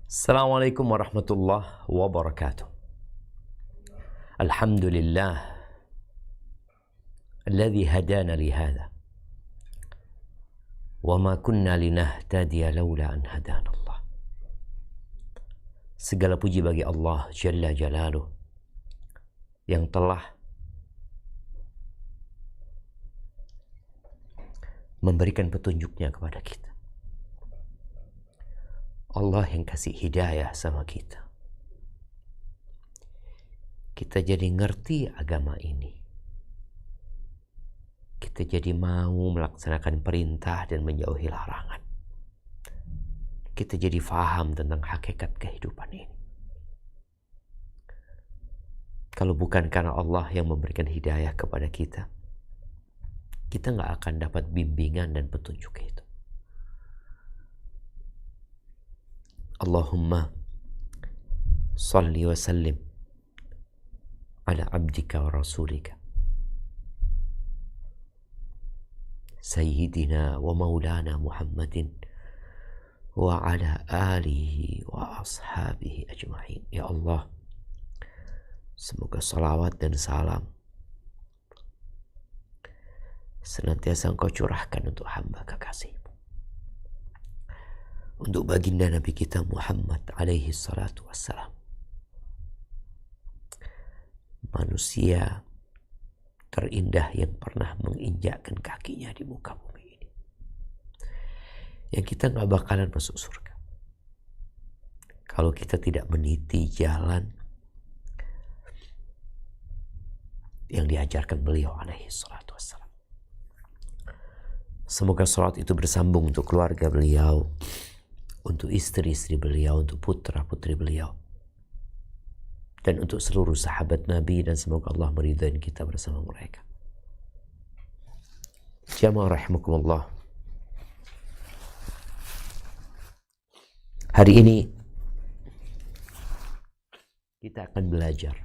Assalamualaikum warahmatullahi wabarakatuh. Alhamdulillah alladzi hadana li hadza wa ma kunna linahtadiya laula an hadana Allah. Segala puji bagi Allah Jalla Jalaluh yang telah memberikan petunjuknya kepada kita. Allah yang kasih hidayah sama kita. Kita jadi ngerti agama ini. Kita jadi mau melaksanakan perintah dan menjauhi larangan. Kita jadi faham tentang hakikat kehidupan ini. Kalau bukan karena Allah yang memberikan hidayah kepada kita, kita nggak akan dapat bimbingan dan petunjuk itu. Allahumma salli wa sallim ala abdika wa rasulika sayyidina wa maulana Muhammadin wa ala alihi wa ashabihi ajma'in. Ya Allah, semoga salawat dan salam senantiasa Engkau curahkan untuk hamba kekasih-Mu, untuk baginda Nabi kita Muhammad alaihi salatu wassalam, manusia terindah yang pernah menginjakkan kakinya di muka bumi ini, yang kita gak bakalan masuk surga kalau kita tidak meniti jalan yang diajarkan beliau alaihi salatu wassalam. Semoga salat itu bersambung untuk keluarga beliau, untuk istri-istri beliau, untuk putra-putri beliau, dan untuk seluruh sahabat Nabi, dan semoga Allah meridai kita bersama mereka. Jamaah rahimakumullah. Hari ini kita akan belajar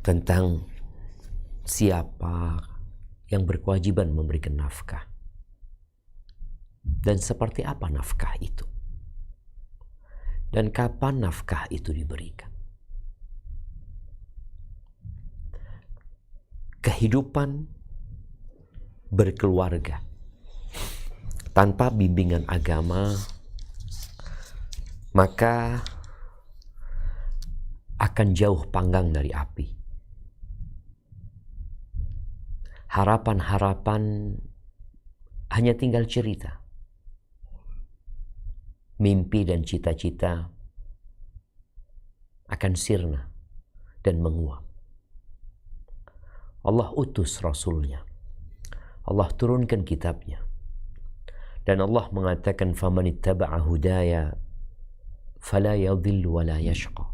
tentang siapa yang berkewajiban memberikan nafkah. Dan seperti apa nafkah itu? Dan kapan nafkah itu diberikan? Kehidupan berkeluarga tanpa bimbingan agama, maka akan jauh panggang dari api. Harapan-harapan hanya tinggal cerita. Mimpi dan cita-cita akan sirna dan menguap. Allah utus Rasulnya. Allah turunkan kitabnya. Dan Allah mengatakan, فَمَنِ اتَّبَعَ هُدَايَ فَلَا يَضِلُّ وَلَا يَشْقَى.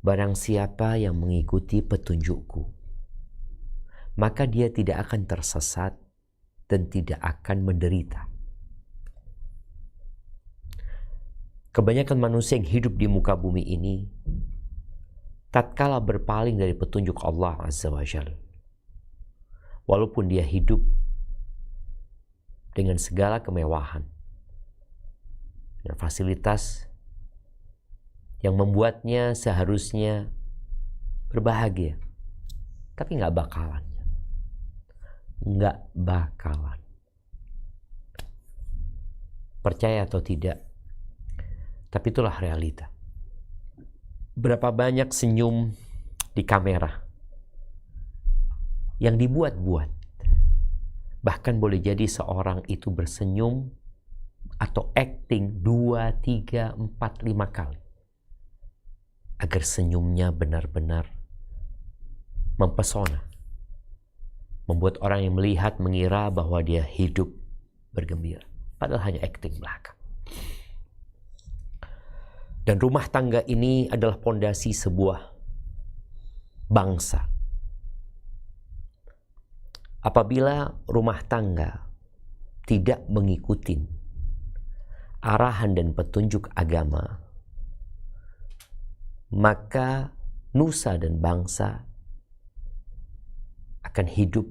Barang siapa yang mengikuti petunjukku, maka dia tidak akan tersesat dan tidak akan menderita. Kebanyakan manusia yang hidup di muka bumi ini, tatkala berpaling dari petunjuk Allah Azza wa Jalla, walaupun dia hidup dengan segala kemewahan dan fasilitas yang membuatnya seharusnya berbahagia, tapi nggak bakalan. Percaya atau tidak, tapi itulah realita. Berapa banyak senyum di kamera yang dibuat-buat. Bahkan boleh jadi seorang itu bersenyum atau acting 2, 3, 4, 5 kali agar senyumnya benar-benar mempesona, membuat orang yang melihat mengira bahwa dia hidup bergembira, padahal hanya acting belaka. Dan rumah tangga ini adalah pondasi sebuah bangsa. Apabila rumah tangga tidak mengikuti arahan dan petunjuk agama, maka nusa dan bangsa akan hidup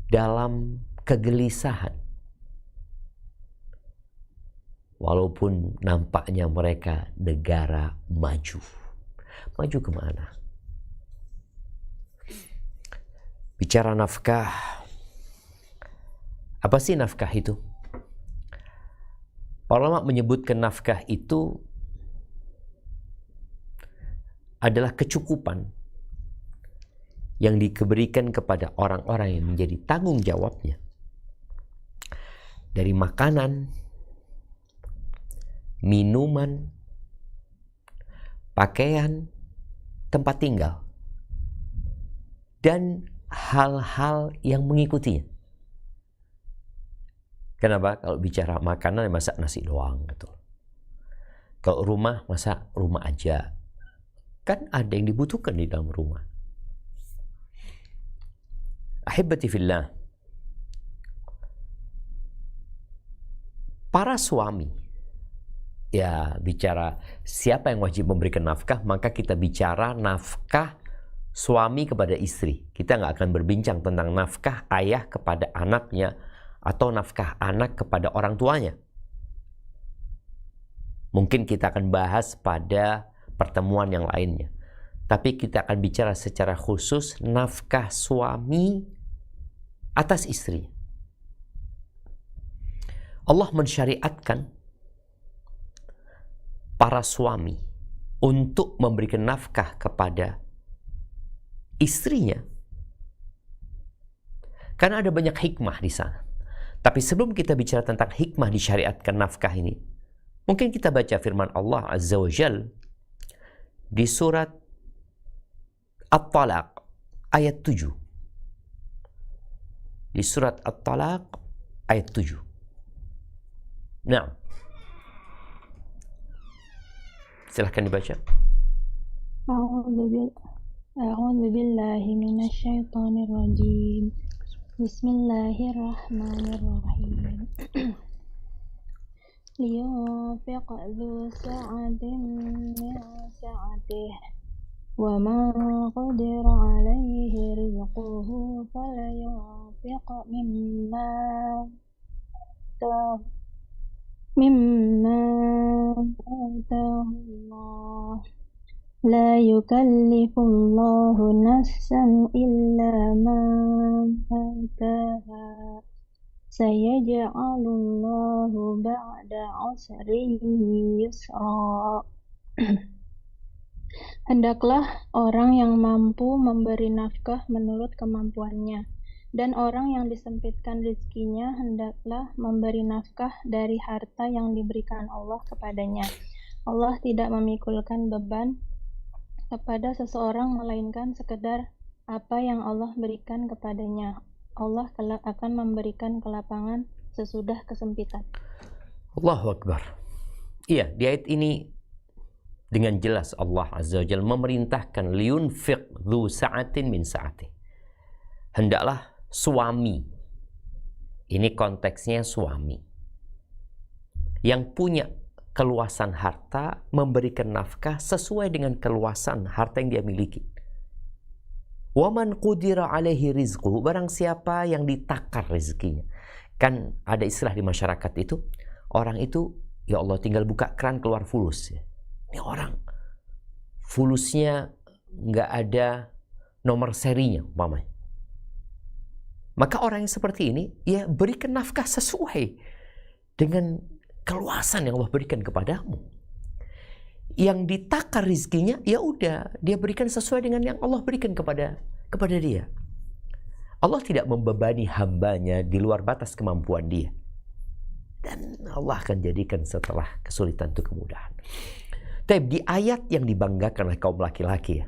dalam kegelisahan, walaupun nampaknya mereka negara maju. Maju kemana? Bicara nafkah, apa sih nafkah itu? Para ulama menyebutkan nafkah itu adalah kecukupan yang diberikan kepada orang-orang yang menjadi tanggung jawabnya dari makanan, minuman, pakaian, tempat tinggal, dan hal-hal yang mengikutinya. Kenapa? Kalau bicara makanan, masak nasi doang gitu. Kalau rumah, masak rumah aja. Kan ada yang dibutuhkan di dalam rumah. Ahibati fillah, para suami, ya bicara siapa yang wajib memberikan nafkah, maka kita bicara nafkah suami kepada istri. Kita nggak akan berbincang tentang nafkah ayah kepada anaknya atau nafkah anak kepada orang tuanya. Mungkin kita akan bahas pada pertemuan yang lainnya. Tapi kita akan bicara secara khusus nafkah suami atas istri. Allah mensyariatkan para suami untuk memberikan nafkah kepada istrinya. Karena ada banyak hikmah di sana. Tapi sebelum kita bicara tentang hikmah disyariatkan nafkah ini, mungkin kita baca firman Allah Azza wa Jal di surat At-Talaq ayat 7. Di surat At-Talaq ayat 7. Nah, silahkan dibaca. A'udzu billahi minasyaitonir rajim. Bismillahirrahmanirrahim. Liyunfiq dzu sa'atin min sa'atihi wa man qadira 'alaihi rizquhu falyunfiq mimma ataahu Allah. La yukallifullahu nafsan illa ma ataaha. Sayaj'alullahu ba'da 'usrin yusra. Hendaklah orang yang mampu memberi nafkah menurut kemampuannya, dan orang yang disempitkan rezekinya hendaklah memberi nafkah dari harta yang diberikan Allah kepadanya. Allah tidak memikulkan beban kepada seseorang melainkan sekedar apa yang Allah berikan kepadanya. Allah kelak akan memberikan kelapangan sesudah kesempitan. Allahu Akbar. Iya, di ayat ini dengan jelas Allah Azza wa Jalla memerintahkan liyunfiq dzu sa'atin min sa'ati. Hendaklah suami, ini konteksnya suami, yang punya keluasan harta memberikan nafkah sesuai dengan keluasan harta yang dia miliki. Wa man qudira alaihi rizquhu, barang siapa yang ditakar rezekinya. Kan ada istilah di masyarakat itu, orang itu ya Allah tinggal buka keran keluar fulus ya. Ini orang fulusnya nggak ada nomor serinya umpamanya. Maka orang yang seperti ini ya berikan nafkah sesuai dengan keluasan yang Allah berikan kepadamu. Yang ditakar rizkinya ya udah dia berikan sesuai dengan yang Allah berikan kepada dia. Allah tidak membebani hambanya di luar batas kemampuan dia. Dan Allah akan jadikan setelah kesulitan itu kemudahan. Tapi di ayat yang dibanggakan oleh kaum laki-laki ya,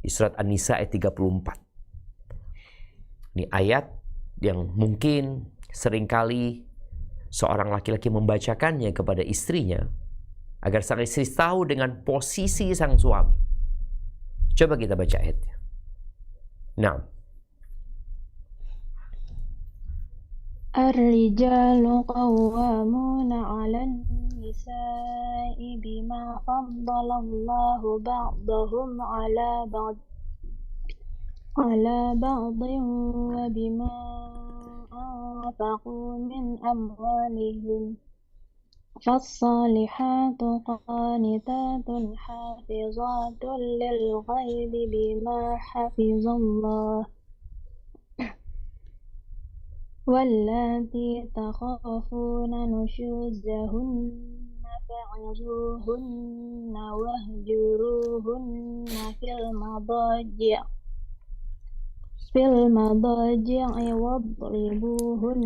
di surat An-Nisa ayat 34. Ini ayat yang mungkin seringkali seorang laki-laki membacakannya kepada istrinya agar sang istri tahu dengan posisi sang suami. Coba kita baca ayatnya. Nah, Ar-rijalu qawwamuna 'alan nisa'i bima faddalallahu ba'dahum 'ala ba'din wa bima anfaqu min amwalihim. فالصالحات قانتات حافظات للغيب بما حفظ الله واللاتي تخافون نشوزهن فعظوهن واهجروهن في المضاجع واضربوهن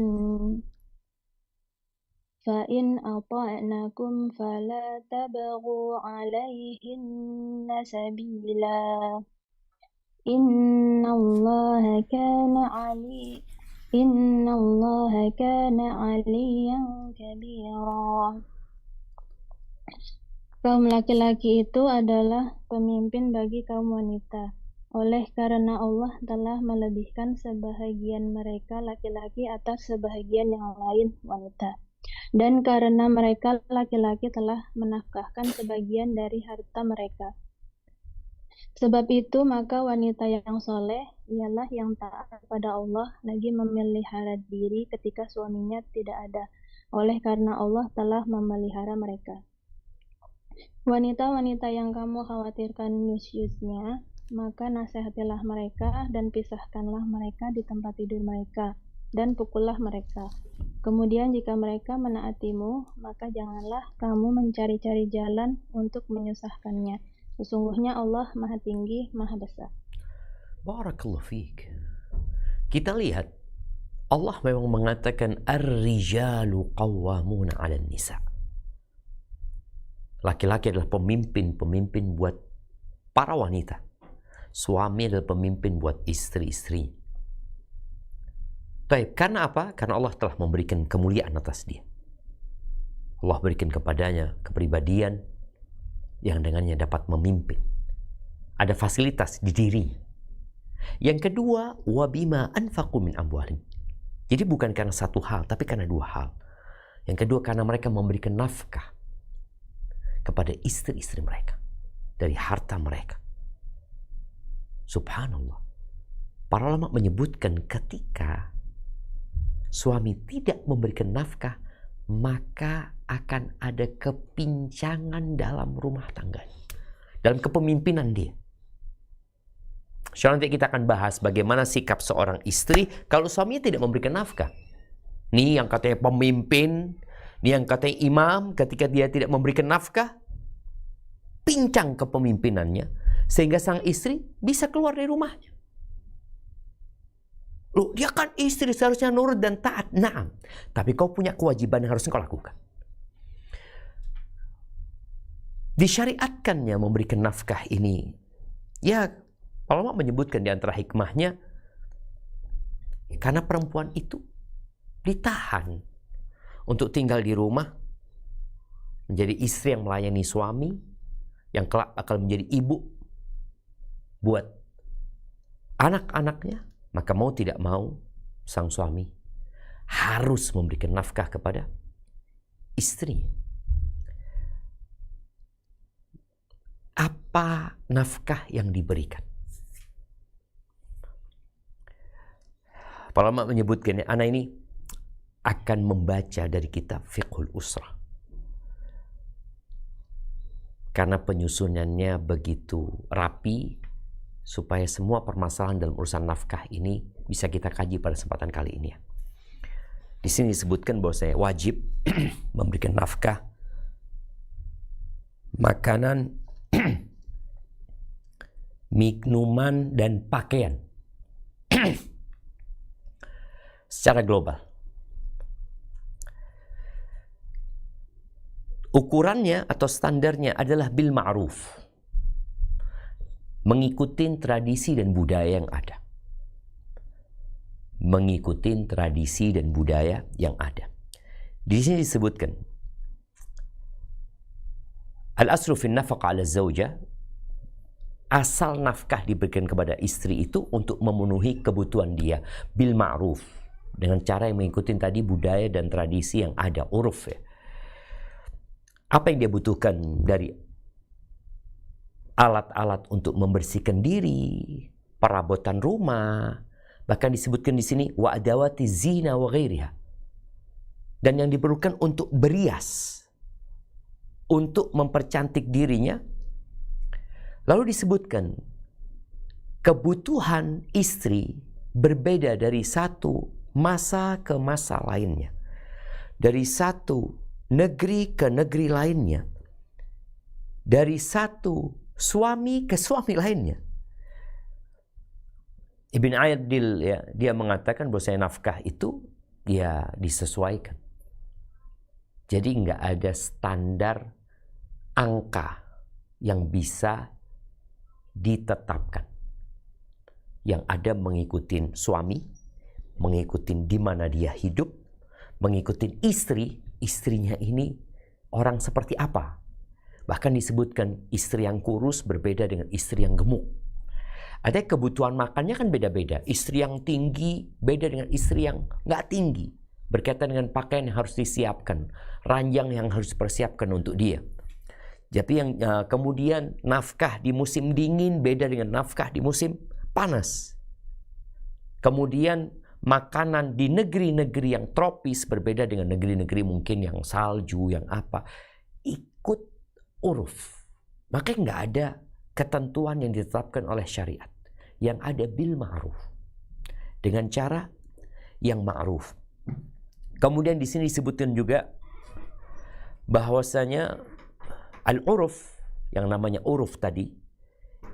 فإن أطعنكم فلا تبغوا عليهن سبيلا إن الله كان عليا كبيرا. Kaum laki-laki itu adalah pemimpin bagi kaum wanita. Oleh karena Allah telah melebihkan sebahagian mereka laki-laki atas sebahagian yang lain wanita. Dan karena mereka laki-laki telah menafkahkan sebagian dari harta mereka. Sebab itu maka wanita yang soleh ialah yang taat pada Allah lagi memelihara diri ketika suaminya tidak ada. Oleh karena Allah telah memelihara mereka. Wanita-wanita yang kamu khawatirkan nusyuznya, maka nasihatilah mereka dan pisahkanlah mereka di tempat tidur mereka, dan pukullah mereka. Kemudian jika mereka menaatimu, maka janganlah kamu mencari-cari jalan untuk menyusahkannya. Sesungguhnya Allah Maha Tinggi, Maha Besar. Barakallahu fiik. Kita lihat, Allah memang mengatakan ar-rijalu qawwamuna 'alan nisa. Laki-laki adalah pemimpin buat para wanita. Suami adalah pemimpin buat istri-istri. Baik, karena apa? Karena Allah telah memberikan kemuliaan atas dia. Allah berikan kepadanya kepribadian yang dengannya dapat memimpin. Ada fasilitas di diri. Yang kedua, wabima anfaqu min amwalihim. Jadi bukan karena satu hal, tapi karena dua hal. Yang kedua, karena mereka memberikan nafkah kepada istri-istri mereka dari harta mereka. Subhanallah. Para ulama menyebutkan ketika suami tidak memberikan nafkah, maka akan ada kepincangan dalam rumah tangga, dalam kepemimpinan dia. Nanti kita akan bahas bagaimana sikap seorang istri kalau suaminya tidak memberikan nafkah. Ini yang katanya pemimpin, ini yang katanya imam, ketika dia tidak memberikan nafkah, pincang kepemimpinannya, sehingga sang istri bisa keluar dari rumahnya. Loh, dia kan istri, seharusnya nurut dan taat. Naam, tapi kau punya kewajiban yang harus kau lakukan. Disyariatkannya memberikan nafkah ini, ya, ulama menyebutkan di antara hikmahnya, karena perempuan itu ditahan untuk tinggal di rumah, menjadi istri yang melayani suami, yang kelak akan menjadi ibu buat anak-anaknya. Maka mau tidak mau, sang suami harus memberikan nafkah kepada istrinya. Apa nafkah yang diberikan? Para ulama menyebutkan, anak ini akan membaca dari kitab Fiqhul Usrah. Karena penyusunannya begitu rapi, supaya semua permasalahan dalam urusan nafkah ini bisa kita kaji pada kesempatan kali ini. Di sini disebutkan bahwa saya wajib memberikan nafkah, makanan, minuman, dan pakaian secara global. Ukurannya atau standarnya adalah bil ma'ruf, mengikuti tradisi dan budaya yang ada. Mengikuti tradisi dan budaya yang ada. Di sini disebutkan, al-aslu fi nafaqah 'ala zawjah, asal nafkah diberikan kepada istri itu untuk memenuhi kebutuhan dia bil ma'ruf, dengan cara yang mengikuti tadi budaya dan tradisi yang ada, uruf ya. Apa yang dia butuhkan dari alat-alat untuk membersihkan diri, perabotan rumah, bahkan disebutkan di sini wa adawati zina wa ghairiha. Dan yang diperlukan untuk berias, untuk mempercantik dirinya. Lalu disebutkan kebutuhan istri berbeda dari satu masa ke masa lainnya, dari satu negeri ke negeri lainnya, dari satu suami ke suami lainnya. Ibn Adil ya, dia mengatakan bahwa nafkah itu ya disesuaikan. Jadi nggak ada standar angka yang bisa ditetapkan. Yang ada mengikuti suami, mengikuti di mana dia hidup, mengikuti istri, istrinya ini orang seperti apa. Bahkan disebutkan istri yang kurus berbeda dengan istri yang gemuk. Ada kebutuhan makannya kan beda-beda. Istri yang tinggi beda dengan istri yang nggak tinggi. Berkaitan dengan pakaian yang harus disiapkan, ranjang yang harus dipersiapkan untuk dia. Jadi yang kemudian nafkah di musim dingin beda dengan nafkah di musim panas. Kemudian makanan di negeri-negeri yang tropis berbeda dengan negeri-negeri mungkin yang salju, yang apa. Ikut uruf. Makanya nggak ada ketentuan yang ditetapkan oleh syariat. Yang ada bil ma'ruf. Dengan cara yang ma'ruf. Kemudian di sini disebutkan juga bahwasanya al-uruf, yang namanya uruf tadi,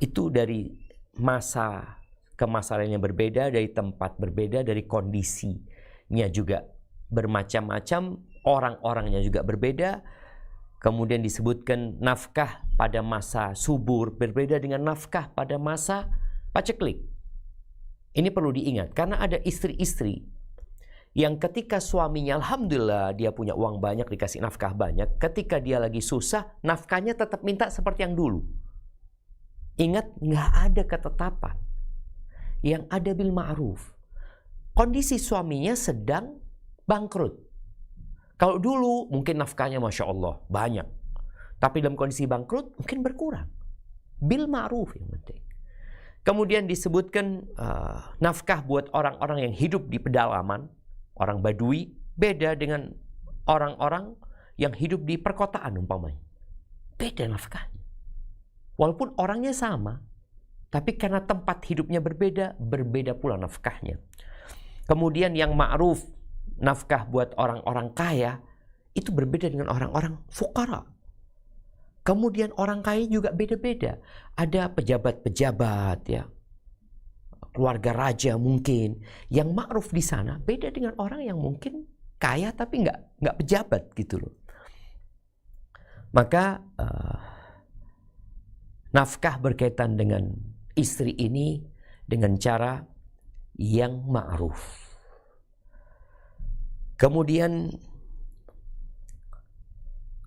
itu dari masa ke masa lainnya berbeda, dari tempat berbeda, dari kondisinya juga bermacam-macam, orang-orangnya juga berbeda. Kemudian disebutkan nafkah pada masa subur berbeda dengan nafkah pada masa paceklik. Ini perlu diingat karena ada istri-istri yang ketika suaminya alhamdulillah dia punya uang banyak, dikasih nafkah banyak, ketika dia lagi susah nafkahnya tetap minta seperti yang dulu. Ingat, nggak ada ketetapan. Yang ada bil ma'ruf. Kondisi suaminya sedang bangkrut. Kalau dulu mungkin nafkahnya Masya Allah banyak. Tapi dalam kondisi bangkrut mungkin berkurang. Bil ma'ruf yang penting. Kemudian disebutkan nafkah buat orang-orang yang hidup di pedalaman. Orang Badui beda dengan orang-orang yang hidup di perkotaan umpamanya. Beda nafkahnya. Walaupun orangnya sama. Tapi karena tempat hidupnya berbeda, berbeda pula nafkahnya. Kemudian yang ma'ruf, nafkah buat orang-orang kaya, itu berbeda dengan orang-orang fukara. Kemudian orang kaya juga beda-beda. Ada pejabat-pejabat, ya, keluarga raja mungkin. Yang ma'ruf di sana beda dengan orang yang mungkin kaya tapi nggak pejabat gitu loh. Maka nafkah berkaitan dengan istri ini dengan cara yang ma'ruf. Kemudian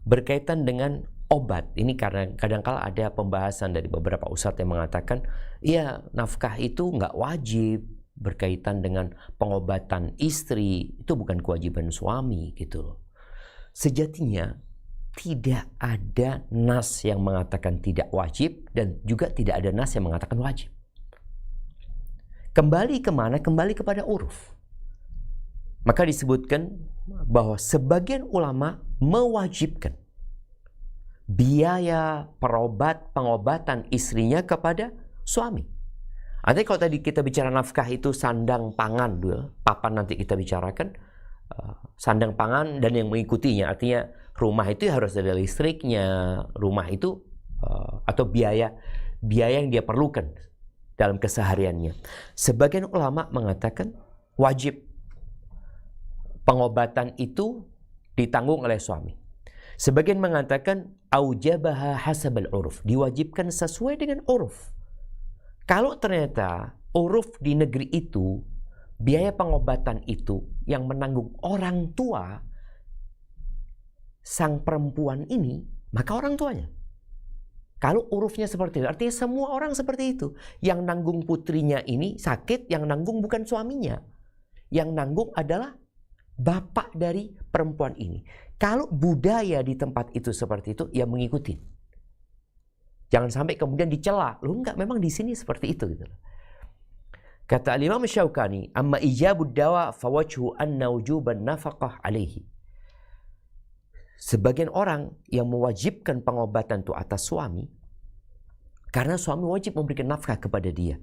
berkaitan dengan obat. Ini karena kadang-kala ada pembahasan dari beberapa ustadz yang mengatakan, ya nafkah itu nggak wajib berkaitan dengan pengobatan istri. Itu bukan kewajiban suami gitu loh. Sejatinya tidak ada nas yang mengatakan tidak wajib dan juga tidak ada nas yang mengatakan wajib. Kembali kemana? Kembali kepada uruf. Maka disebutkan bahwa sebagian ulama mewajibkan biaya pengobatan istrinya kepada suami. Artinya kalau tadi kita bicara nafkah itu sandang pangan dulu, papan nanti kita bicarakan sandang pangan dan yang mengikutinya. Artinya rumah itu harus ada listriknya, rumah itu atau biaya yang dia perlukan dalam kesehariannya. Sebagian ulama mengatakan wajib pengobatan itu ditanggung oleh suami. Sebagian mengatakan aujabaha hasabal uruf, diwajibkan sesuai dengan uruf. Kalau ternyata uruf di negeri itu biaya pengobatan itu yang menanggung orang tua sang perempuan ini, maka orang tuanya. Kalau urufnya seperti itu, artinya semua orang seperti itu. Yang nanggung putrinya ini sakit, yang nanggung bukan suaminya. Yang nanggung adalah bapak dari perempuan ini. Kalau budaya di tempat itu seperti itu, ya mengikuti. Jangan sampai kemudian dicela. Loh enggak, memang di sini seperti itu gitu. Kata Imam Syaukani, amma ijabud dawa fawajhu anna wujuban nafaqah alaihi. sebagian orang yang mewajibkan pengobatan itu atas suami, karena suami wajib memberikan nafkah kepada dia.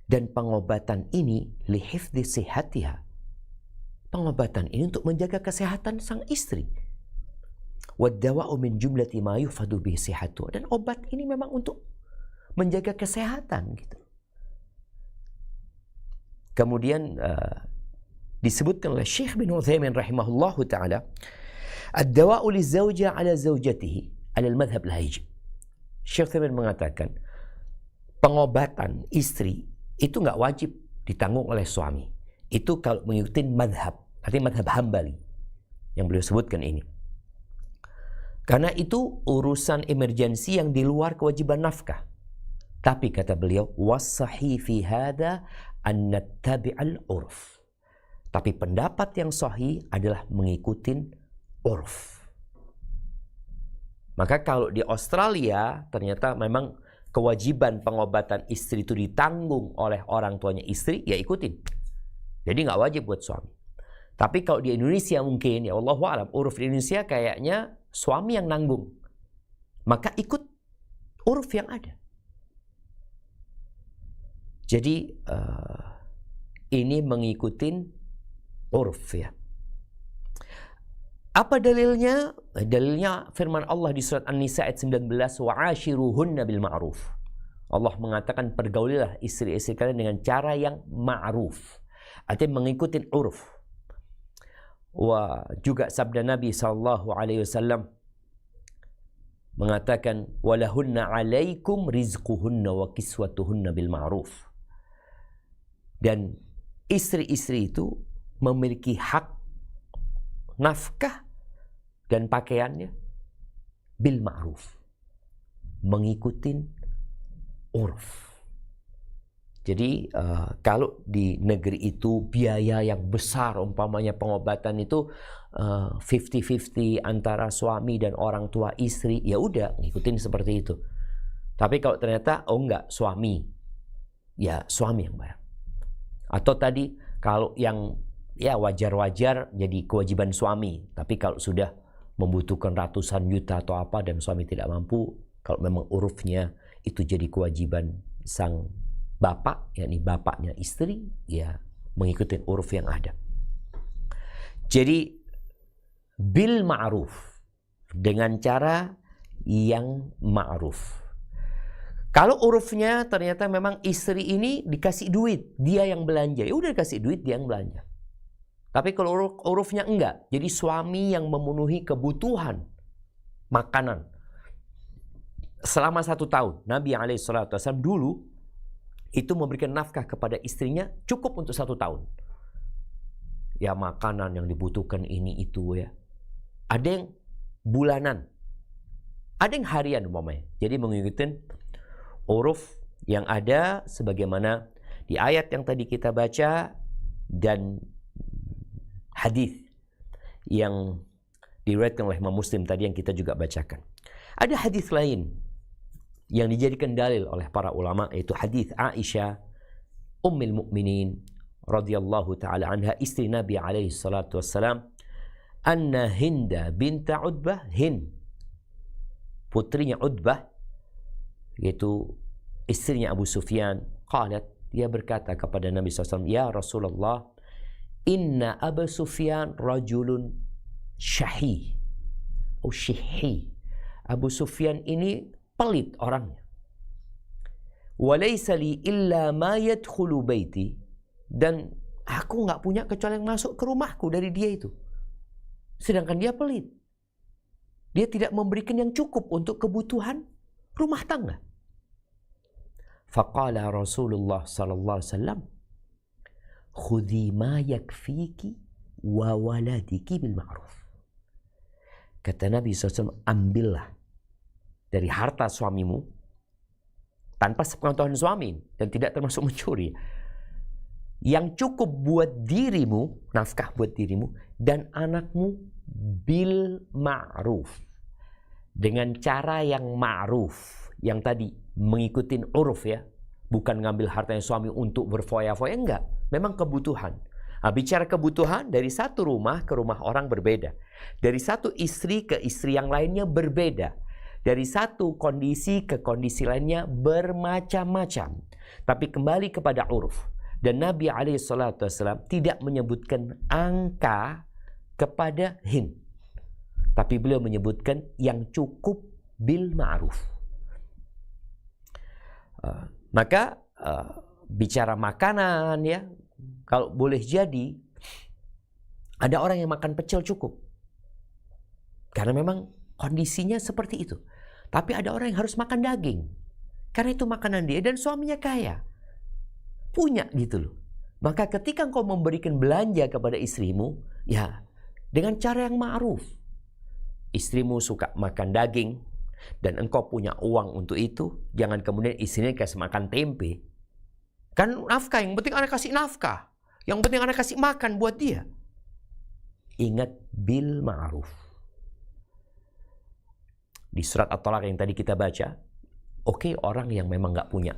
Dan pengobatan ini lihifdzi sihatiha. Pengobatan ini untuk menjaga kesehatan sang istri. Waddawa'u min jumlati ma yufadu bihi sihatu. Dan obat ini memang untuk menjaga kesehatan gitu. Kemudian disebutkan oleh Syekh bin Utsaimin rahimahullahu taala, ad-dawa'u lizawja 'ala zawjatihi 'ala al-madhhab al-hayj. Syekh Utsaimin mengatakan pengobatan istri itu nggak wajib ditanggung oleh suami. Itu kalau mengikuti madhab, artinya madhab Hambali yang beliau sebutkan ini. Karena itu urusan emergensi yang di luar kewajiban nafkah. Tapi kata beliau, was-sahih fi hada an nattabi'al urf. Tapi pendapat yang sahih adalah mengikuti urf. Maka kalau di Australia ternyata memang kewajiban pengobatan istri itu ditanggung oleh orang tuanya istri, ya ikutin. Jadi nggak wajib buat suami. Tapi kalau di Indonesia mungkin, ya Allahu a'lam, uruf di Indonesia kayaknya suami yang nanggung. Maka ikut uruf yang ada. Jadi ini mengikuti uruf ya. Apa dalilnya? Dalilnya firman Allah di surat An-Nisa ayat 19, wa'ashiruhunna bil ma'ruf. Allah mengatakan pergaulilah istri-istri kalian dengan cara yang ma'ruf. Artinya mengikuti uruf. Wa juga sabda Nabi SAW mengatakan walahunna 'alaikum rizquhunna wa kiswatuhunna bil ma'ruf. Dan istri-istri itu memiliki hak nafkah dan pakaiannya bil ma'ruf, mengikuti uruf. Jadi kalau di negeri itu biaya yang besar, umpamanya pengobatan itu 50-50 antara suami dan orang tua istri, ya udah ngikutin seperti itu. Tapi kalau ternyata enggak, suami, ya suami yang bayar. Atau tadi kalau yang ya wajar-wajar jadi kewajiban suami, tapi kalau sudah membutuhkan ratusan juta atau apa dan suami tidak mampu, kalau memang urufnya itu jadi kewajiban sang bapak, yakni bapaknya istri, ya mengikuti uruf yang ada. Jadi bil ma'ruf, dengan cara yang ma'ruf. Kalau urufnya ternyata memang istri ini dikasih duit, dia yang belanja, ya udah dikasih duit, dia yang belanja. Tapi kalau urufnya enggak, jadi suami yang memenuhi kebutuhan makanan selama 1 tahun. Nabi SAW dulu itu memberikan nafkah kepada istrinya cukup untuk 1 tahun. Ya makanan yang dibutuhkan ini itu ya. Ada yang bulanan, ada yang harian umpamanya. Jadi mengikuti uruf yang ada sebagaimana di ayat yang tadi kita baca dan hadis yang diriwayatkan oleh Imam Muslim tadi yang kita juga bacakan. Ada hadis lain yang dijadikan dalil oleh para ulama, yaitu hadis Aisyah Ummul Mukminin radhiyallahu taala anha, istri Nabi alaihi salatu wassalam, anna Hinda binta Utbah, Hind putrinya Utbah, yaitu istrinya Abu Sufyan, qalat, dia berkata kepada Nabi SAW, ya Rasulullah, inna Abu Sufyan rajulun syahih atau syihhi. Abu Sufyan ini pelit orangnya. Walaysa li illa ma yadkhulu baiti, dan aku nggak punya kecuali yang masuk ke rumahku dari dia itu. Sedangkan dia pelit. Dia tidak memberikan yang cukup untuk kebutuhan rumah tangga. Faqala Rasulullah sallallahu alaihi wasallam, khudhi ma yakfiki wa waladiki bil ma'ruf. Kata Nabi SAW, ambillah dari harta suamimu tanpa sepengetahuan suami dan tidak termasuk mencuri, yang cukup buat dirimu, nafkah buat dirimu dan anakmu bil ma'ruf, dengan cara yang ma'ruf, yang tadi mengikuti uruf ya, bukan ngambil hartanya suami untuk berfoya-foya, enggak, memang kebutuhan. Bicara kebutuhan, dari satu rumah ke rumah orang berbeda. Dari satu istri ke istri yang lainnya berbeda. Dari satu kondisi ke kondisi lainnya bermacam-macam. Tapi kembali kepada uruf. Dan Nabi SAW tidak menyebutkan angka kepada hin. Tapi beliau menyebutkan yang cukup bil ma'ruf. Maka bicara makanan ya, kalau boleh jadi ada orang yang makan pecel cukup. Karena memang kondisinya seperti itu. Tapi ada orang yang harus makan daging. Karena itu makanan dia dan suaminya kaya. Punya gitu loh. Maka ketika engkau memberikan belanja kepada istrimu, ya dengan cara yang ma'ruf. Istrimu suka makan daging dan engkau punya uang untuk itu, jangan kemudian istrinya kasih makan tempe. Kan nafkah, yang penting anak kasih nafkah. Yang penting anak kasih makan buat dia. Ingat bil ma'ruf. Di surat At-Talaq yang tadi kita baca, oke, orang yang memang nggak punya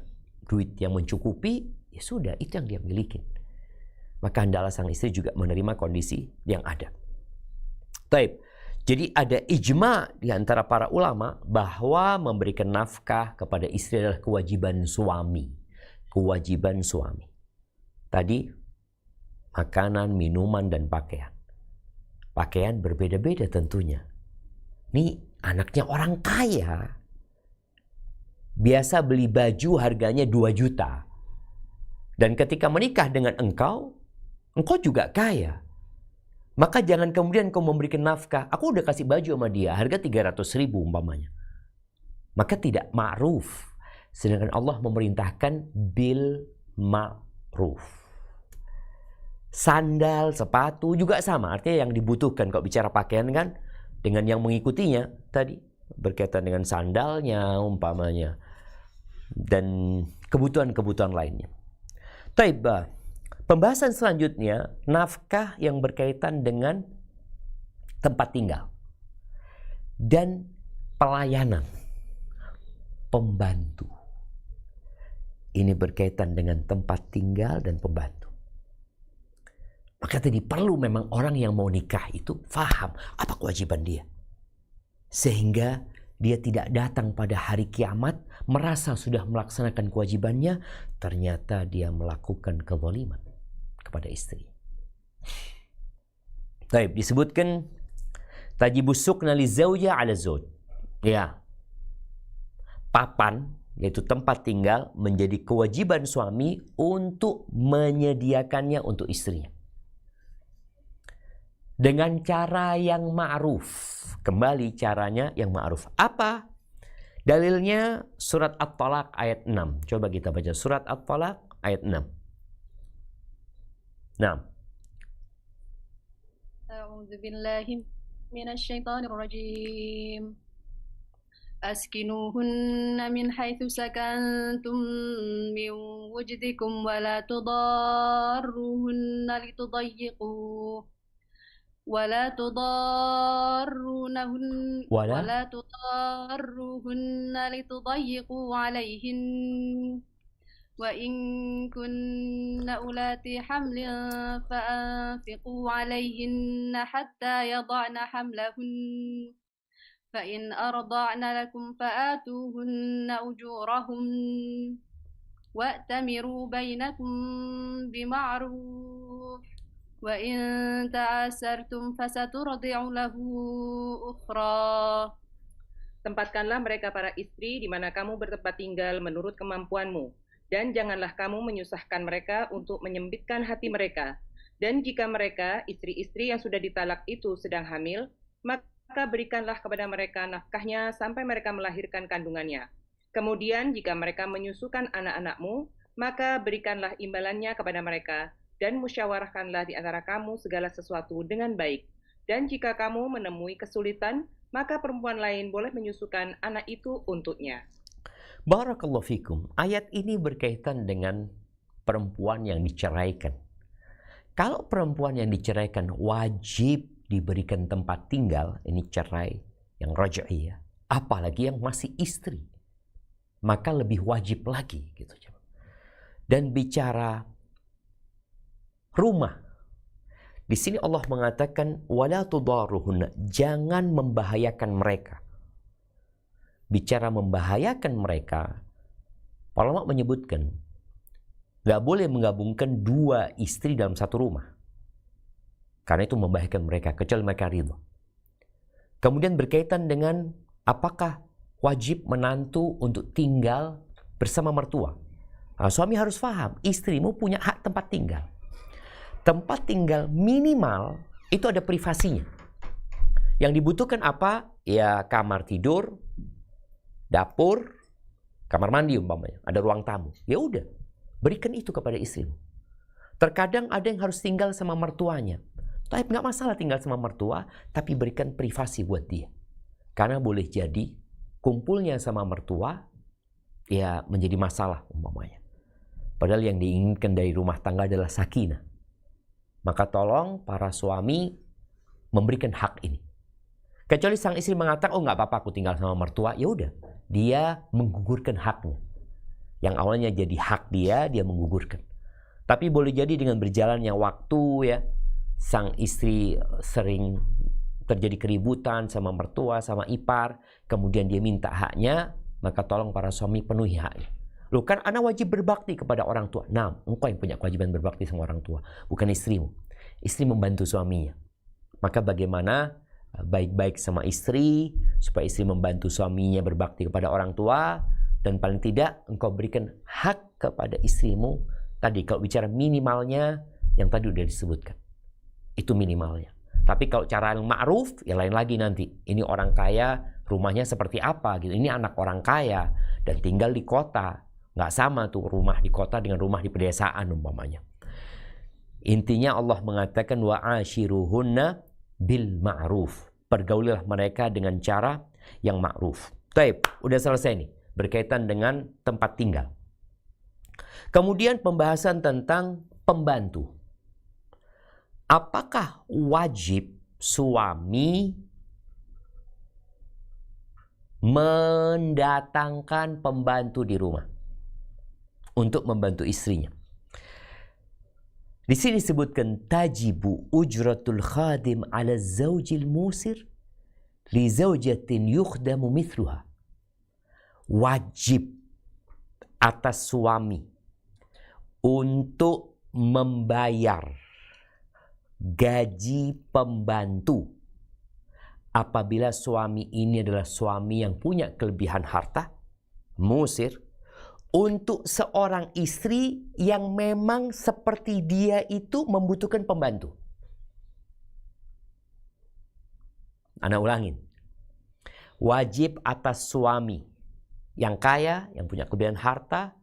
duit yang mencukupi, ya sudah, itu yang dia miliki. Maka hendaklah sang istri juga menerima kondisi yang ada. Taib. Jadi ada ijma di antara para ulama bahwa memberikan nafkah kepada istri adalah kewajiban suami. Kewajiban suami. Tadi makanan, minuman, dan pakaian. Pakaian berbeda-beda tentunya. Ini anaknya orang kaya. Biasa beli baju harganya 2 juta. Dan ketika menikah dengan engkau juga kaya. Maka jangan kemudian kau memberikan nafkah. Aku udah kasih baju sama dia, harga 300.000 umpamanya. Maka tidak ma'ruf. Sedangkan Allah memerintahkan bil ma'ruf. Sandal, sepatu juga sama. Artinya yang dibutuhkan kalau bicara pakaian kan dengan yang mengikutinya tadi. Berkaitan dengan sandalnya umpamanya. Dan kebutuhan-kebutuhan lainnya. Taibah. Pembahasan selanjutnya, nafkah yang berkaitan dengan tempat tinggal. Dan pelayanan. Pembantu. Ini berkaitan dengan tempat tinggal dan pembantu. Maka tadi perlu memang orang yang mau nikah itu faham apa kewajiban dia. Sehingga dia tidak datang pada hari kiamat merasa sudah melaksanakan kewajibannya, ternyata dia melakukan kezaliman kepada istri. Baik, disebutkan tajibus sukna li zawja ala zawj. Ya. Papan, yaitu tempat tinggal, menjadi kewajiban suami untuk menyediakannya untuk istrinya. Dengan cara yang ma'ruf. Kembali caranya yang ma'ruf. Apa? Dalilnya surat At-Talaq ayat 6. Coba kita baca surat At-Talaq ayat 6. Nah. A'udzu billahi minasyaitonir rajim. Askinuhunna min haitsu sakantum min wujdikum wa la tudarruhunna litudayyiqu ولا تضاروهن لتضيقوا عليهن وإن كن أولات حمل فأنفقوا عليهن حتى يضعن حملهن فإن أرضعن لكم فآتوهن أجورهن وأتمروا بينكم بمعروف وَإِن تَعَاسَرْتُمْ فَسَتُرْضِعُ لَهُ أُخْرَى. Tempatkanlah mereka para istri di mana kamu bertempat tinggal menurut kemampuanmu, dan janganlah kamu menyusahkan mereka untuk menyempitkan hati mereka. Dan jika mereka, istri-istri yang sudah ditalak itu sedang hamil, maka berikanlah kepada mereka nafkahnya sampai mereka melahirkan kandungannya. Kemudian jika mereka menyusukan anak-anakmu, maka berikanlah imbalannya kepada mereka, dan musyawarahkanlah di antara kamu segala sesuatu dengan baik. Dan jika kamu menemui kesulitan, maka perempuan lain boleh menyusukan anak itu untuknya. Barakallahu fikum. Ayat ini berkaitan dengan perempuan yang diceraikan. Kalau perempuan yang diceraikan wajib diberikan tempat tinggal, ini cerai yang raj'iyah, apalagi yang masih istri, maka lebih wajib lagi gitu. Dan bicara rumah Di sini Allah mengatakan wala tudaruhunna, jangan membahayakan mereka. Bicara membahayakan mereka, para ulama menyebutkan nggak boleh menggabungkan dua istri dalam satu rumah. Karena itu membahayakan mereka, kecuali mereka ridho. Kemudian berkaitan dengan apakah wajib menantu untuk tinggal bersama mertua. Nah, suami harus paham, istrimu punya hak tempat tinggal. Tempat tinggal minimal itu ada privasinya. Yang dibutuhkan apa? Ya kamar tidur, dapur, kamar mandi umpamanya, ada ruang tamu. Ya udah, berikan itu kepada istrimu. Terkadang ada yang harus tinggal sama mertuanya. Tapi nggak masalah tinggal sama mertua, tapi berikan privasi buat dia. Karena boleh jadi kumpulnya sama mertua ya menjadi masalah umpamanya. Padahal yang diinginkan dari rumah tangga adalah sakinah. Maka tolong para suami memberikan hak ini. Kecuali sang istri mengatakan, oh nggak apa-apa aku tinggal sama mertua, ya udah, dia menggugurkan haknya. Yang awalnya jadi hak dia menggugurkan. Tapi boleh jadi dengan berjalannya waktu ya, sang istri sering terjadi keributan sama mertua, sama ipar, kemudian dia minta haknya, maka tolong para suami penuhi haknya. Loh kan anak wajib berbakti kepada orang tua. Nah, engkau yang punya kewajiban berbakti sama orang tua, bukan istrimu. Istri membantu suaminya. Maka bagaimana baik-baik sama istri, supaya istri membantu suaminya berbakti kepada orang tua, dan paling tidak engkau berikan hak kepada istrimu. Tadi kalau bicara minimalnya, yang tadi udah disebutkan. Itu minimalnya. Tapi kalau cara yang ma'ruf, ya lain lagi nanti. Ini orang kaya, rumahnya seperti apa gitu. Ini anak orang kaya dan tinggal di kota. Nggak sama tuh rumah di kota dengan rumah di pedesaan umpamanya. Intinya Allah mengatakan wa'ashiruhunna bil ma'ruf. Pergaulilah mereka dengan cara yang ma'ruf. Taib, udah selesai nih. Berkaitan dengan tempat tinggal. Kemudian pembahasan tentang pembantu. Apakah wajib suami mendatangkan pembantu di rumah untuk membantu istrinya? Di sini disebutkan tajibu ujratul khadim ala zawjil musir li zawjatin yukhdamu mithluha. Wajib atas suami untuk membayar gaji pembantu apabila suami ini adalah suami yang punya kelebihan harta, musir, untuk seorang istri yang memang seperti dia itu membutuhkan pembantu. Ana ulangin. Wajib atas suami yang kaya, yang punya kelebihan harta,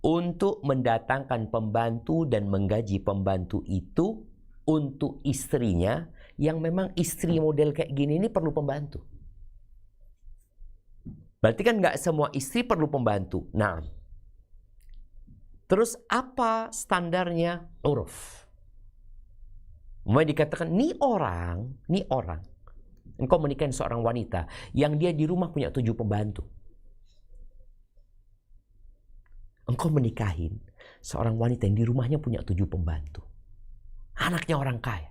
untuk mendatangkan pembantu dan menggaji pembantu itu untuk istrinya yang memang istri model kayak gini ini perlu pembantu. Berarti kan nggak semua istri perlu pembantu. Nah, terus apa standarnya uruf? Mulai dikatakan, nih orang, engkau menikahin seorang wanita yang dia di rumah punya 7 pembantu. Engkau menikahin seorang wanita yang di rumahnya punya 7 pembantu. Anaknya orang kaya.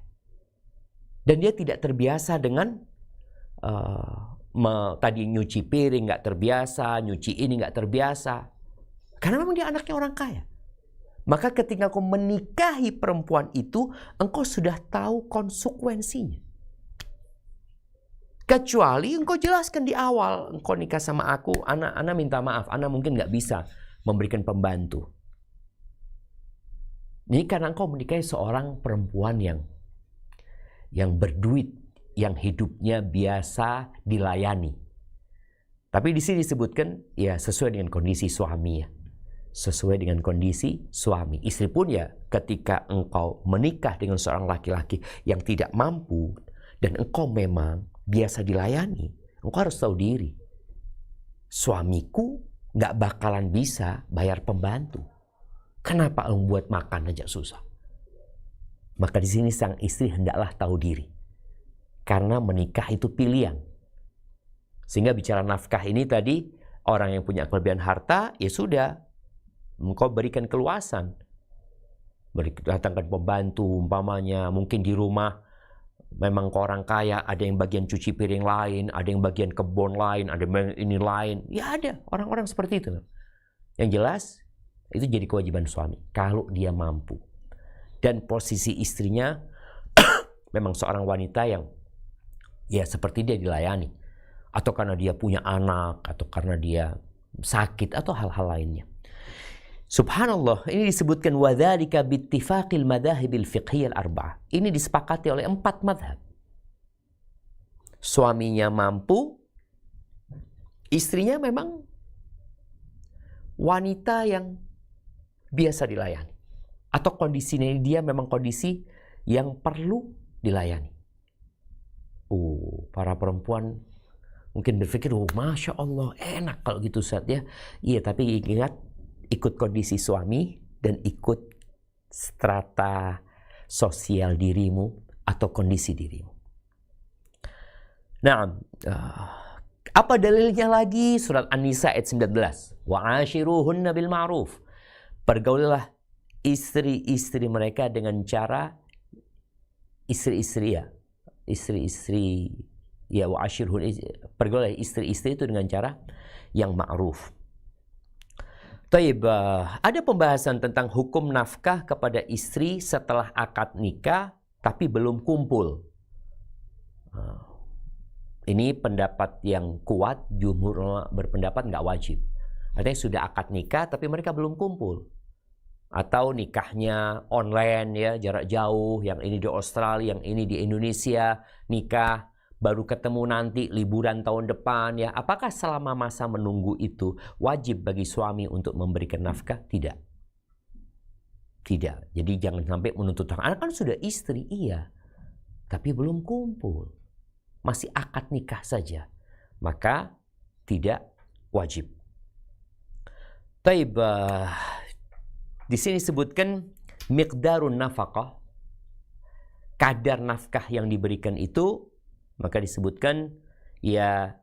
Dan dia tidak terbiasa dengan tadi nyuci piring nggak terbiasa, nyuci ini nggak terbiasa. Karena memang dia anaknya orang kaya. Maka ketika engkau menikahi perempuan itu, engkau sudah tahu konsekuensinya. Kecuali engkau jelaskan di awal, engkau nikah sama aku, ana minta maaf, ana mungkin nggak bisa memberikan pembantu. Ini karena engkau menikahi seorang perempuan yang berduit, yang hidupnya biasa dilayani. Tapi di sini disebutkan ya sesuai dengan kondisi suami ya. Sesuai dengan kondisi suami. Istri pun ya ketika engkau menikah dengan seorang laki-laki yang tidak mampu dan engkau memang biasa dilayani, engkau harus tahu diri. Suamiku nggak bakalan bisa bayar pembantu. Kenapa membuat makan aja susah? Maka di sini sang istri hendaklah tahu diri. Karena menikah itu pilihan. Sehingga bicara nafkah ini tadi, orang yang punya kelebihan harta, ya sudah, engkau berikan keluasan. datangkan pembantu umpamanya, mungkin di rumah memang ke orang kaya ada yang bagian cuci piring lain, ada yang bagian kebun lain, ada yang ini lain. Ya ada orang-orang seperti itu. Yang jelas itu jadi kewajiban suami kalau dia mampu. Dan posisi istrinya memang seorang wanita yang ya seperti dia dilayani, atau karena dia punya anak, atau karena dia sakit, atau hal-hal lainnya. Subhanallah, ini disebutkan wadzalika bittifaqil madzahibil fiqhiyyah al-arba'ah. Ini disepakati oleh 4 mazhab. Suaminya mampu, istrinya memang wanita yang biasa dilayani, atau kondisinya dia memang kondisi yang perlu dilayani. Para perempuan mungkin berpikir, Masya Allah, enak kalau gitu Ustaz ya. Iya, tapi ingat, ikut kondisi suami dan ikut strata sosial dirimu atau kondisi dirimu. Nah, apa dalilnya lagi? Surat An-Nisa ayat 19. Wa ashiruhunna bil ma'ruf. Pergaulilah istri-istri mereka dengan cara istri-istri ya, wa ashirhun, pergaulilah istri-istri itu dengan cara yang ma'ruf. Taib, ada pembahasan tentang hukum nafkah kepada istri setelah akad nikah tapi belum kumpul. Ini pendapat yang kuat, jumhur ulama berpendapat nggak wajib. Ada yang sudah akad nikah tapi mereka belum kumpul. Atau nikahnya online ya, jarak jauh, yang ini di Australia, yang ini di Indonesia, nikah baru ketemu nanti liburan tahun depan ya. Apakah selama masa menunggu itu wajib bagi suami untuk memberikan nafkah? Tidak. Tidak. Jadi jangan sampai menuntut hak. Anak kan sudah istri, iya. Tapi belum kumpul. Masih akad nikah saja. Maka tidak wajib. Taib, di sini disebutkan miqdarun nafkah. Kadar nafkah yang diberikan itu, maka disebutkan ya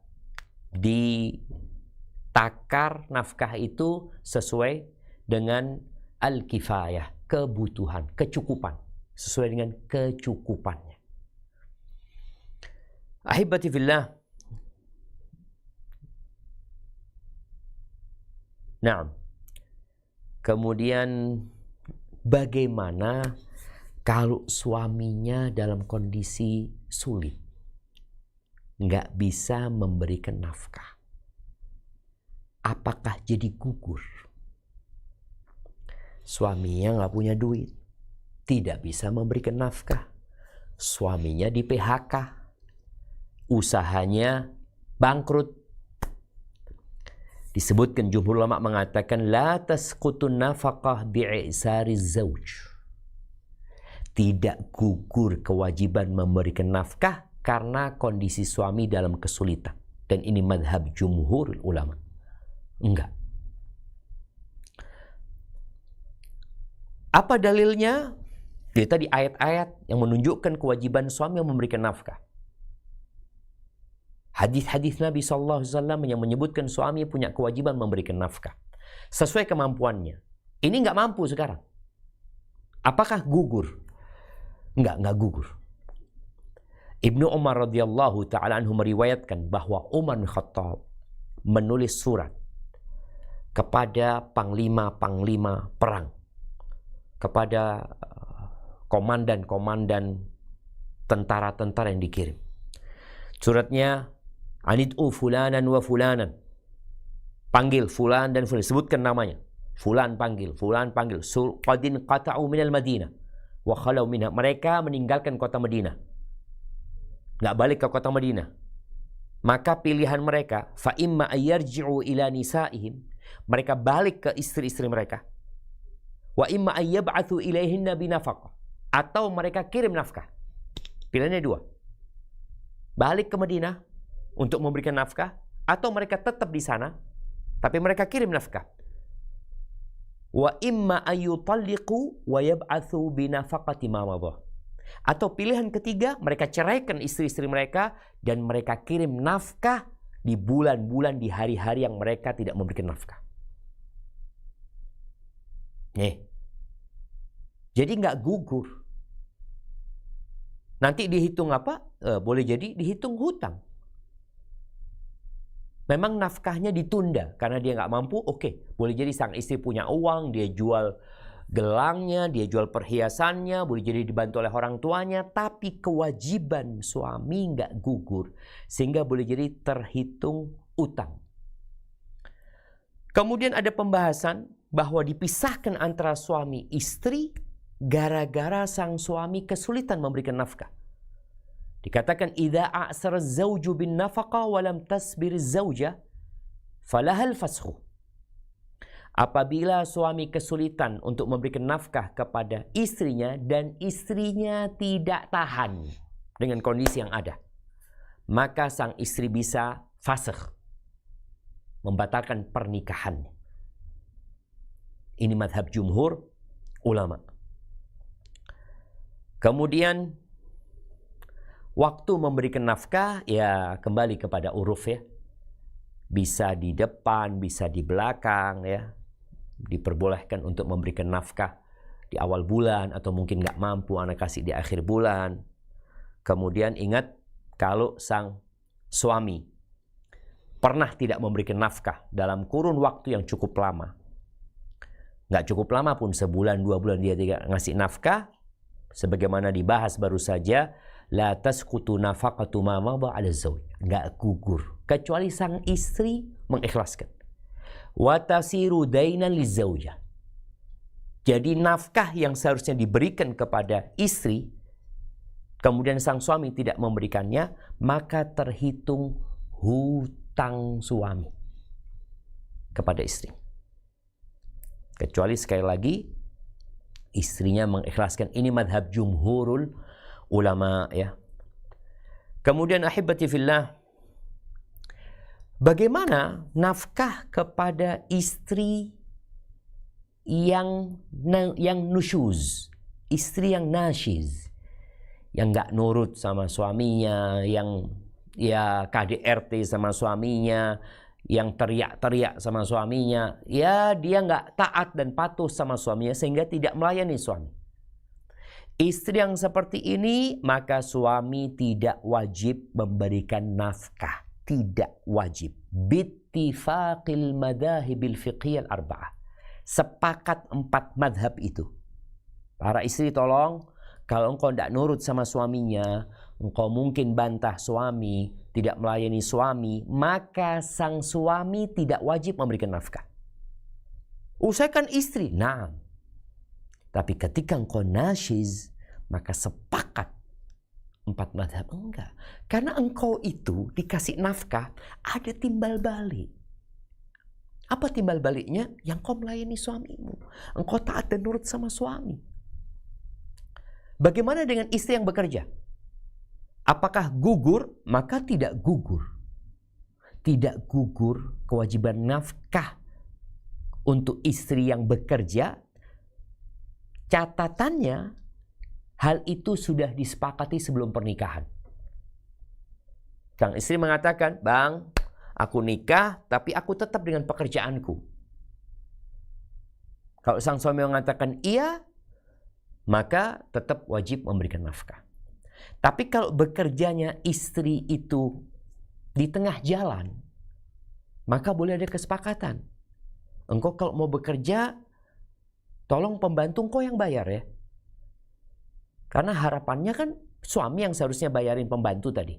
ditakar nafkah itu sesuai dengan al-kifayah, kebutuhan, kecukupan, sesuai dengan kecukupannya. Ahibati fillah. Nah, kemudian bagaimana kalau suaminya dalam kondisi sulit, nggak bisa memberikan nafkah? Apakah jadi gugur? Suaminya nggak punya duit, tidak bisa memberikan nafkah. Suaminya di PHK, usahanya bangkrut. Disebutkan jumhur ulama mengatakan la tasqutun nafaqah bi'isari zauj. Tidak gugur kewajiban memberikan nafkah karena kondisi suami dalam kesulitan. Dan ini madhab jumhur ulama. Enggak. Apa dalilnya? Jadi tadi ayat-ayat yang menunjukkan kewajiban suami yang memberikan nafkah. Hadis-hadis Nabi SAW yang menyebutkan suami punya kewajiban memberikan nafkah sesuai kemampuannya. Ini nggak mampu sekarang. Apakah gugur? Enggak gugur. Ibnu Umar radhiyallahu taala anhu meriwayatkan bahwa Umar bin Khattab menulis surat kepada panglima-panglima perang, kepada komandan-komandan tentara-tentara yang dikirim. Suratnya anid'u fulanan wa fulanan. Panggil fulan dan fulan, sebutkan namanya. Fulan panggil, fulan panggil. Qadin qata'u minal Madinah wa khalau minha. Mereka meninggalkan kota Madinah, nggak balik ke kota Madinah. Maka pilihan mereka, fa imma ayyarji'u ila nisaihim, mereka balik ke istri-istri mereka. Wa imma ayyab'athu ilaihinna binafaqah, atau mereka kirim nafkah. Pilihannya dua. Balik ke Madinah untuk memberikan nafkah, atau mereka tetap di sana tapi mereka kirim nafkah. Wa imma ayyutalliqu wa yab'athu binafaqati ma madha. Atau pilihan ketiga, mereka ceraikan istri-istri mereka dan mereka kirim nafkah di bulan-bulan, di hari-hari yang mereka tidak memberikan nafkah. Nih. Jadi nggak gugur. Nanti dihitung apa? Boleh jadi dihitung hutang. Memang nafkahnya ditunda karena dia nggak mampu. Oke, boleh jadi sang istri punya uang, dia jual gelangnya, dia jual perhiasannya, boleh jadi dibantu oleh orang tuanya, tapi kewajiban suami nggak gugur, sehingga boleh jadi terhitung utang. Kemudian ada pembahasan bahwa dipisahkan antara suami istri gara-gara sang suami kesulitan memberikan nafkah. Dikatakan idza a'sara az-zawju bin nafaqah wa lam tasbir az-zawjah falahal fasxu. Apabila suami kesulitan untuk memberikan nafkah kepada istrinya dan istrinya tidak tahan dengan kondisi yang ada, maka sang istri bisa fasakh, membatalkan pernikahannya. Ini madhab jumhur ulama. Kemudian waktu memberikan nafkah ya kembali kepada uruf ya. Bisa di depan, bisa di belakang ya. Diperbolehkan untuk memberikan nafkah di awal bulan atau mungkin nggak mampu anak kasih di akhir bulan. Kemudian ingat kalau sang suami pernah tidak memberikan nafkah dalam kurun waktu yang cukup lama, nggak cukup lama pun sebulan 2 bulan dia tidak ngasih nafkah, sebagaimana dibahas baru saja, la tasqutu nafaqatu ma madha 'ala zawj, nggak gugur kecuali sang istri mengikhlaskan. Wa tasiru dainan lizaujah. Jadi nafkah yang seharusnya diberikan kepada istri, kemudian sang suami tidak memberikannya, maka terhitung hutang suami kepada istri. Kecuali sekali lagi istrinya mengikhlaskan. Ini madhab jumhurul ulama ya. Kemudian ahibati fillah, bagaimana nafkah kepada istri yang nusyuz, istri yang nashiz, yang nggak nurut sama suaminya, yang ya KDRT sama suaminya, yang teriak-teriak sama suaminya, ya dia nggak taat dan patuh sama suaminya sehingga tidak melayani suami. Istri yang seperti ini maka suami tidak wajib memberikan nafkah. Tidak wajib. Bittifaqil madhahibil fiqhiyal arba'ah. Sepakat 4 madhab itu. Para istri tolong, kalau engkau tidak nurut sama suaminya, engkau mungkin bantah suami, tidak melayani suami, maka sang suami tidak wajib memberikan nafkah. Usahakan istri, nah. Tapi ketika engkau nashiz, maka sepakat 4 madhab enggak. Karena engkau itu dikasih nafkah, ada timbal balik. Apa timbal baliknya? Yang kau melayani suamimu. Engkau taat dan nurut sama suami. Bagaimana dengan istri yang bekerja? Apakah gugur? Maka tidak gugur. Tidak gugur kewajiban nafkah untuk istri yang bekerja. Catatannya, hal itu sudah disepakati sebelum pernikahan. Sang istri mengatakan, "Bang, aku nikah tapi aku tetap dengan pekerjaanku." Kalau sang suami mengatakan iya, maka tetap wajib memberikan nafkah. Tapi kalau bekerjanya istri itu di tengah jalan, maka boleh ada kesepakatan. Engkau kalau mau bekerja, tolong pembantu engkau yang bayar ya. Karena harapannya kan suami yang seharusnya bayarin pembantu tadi.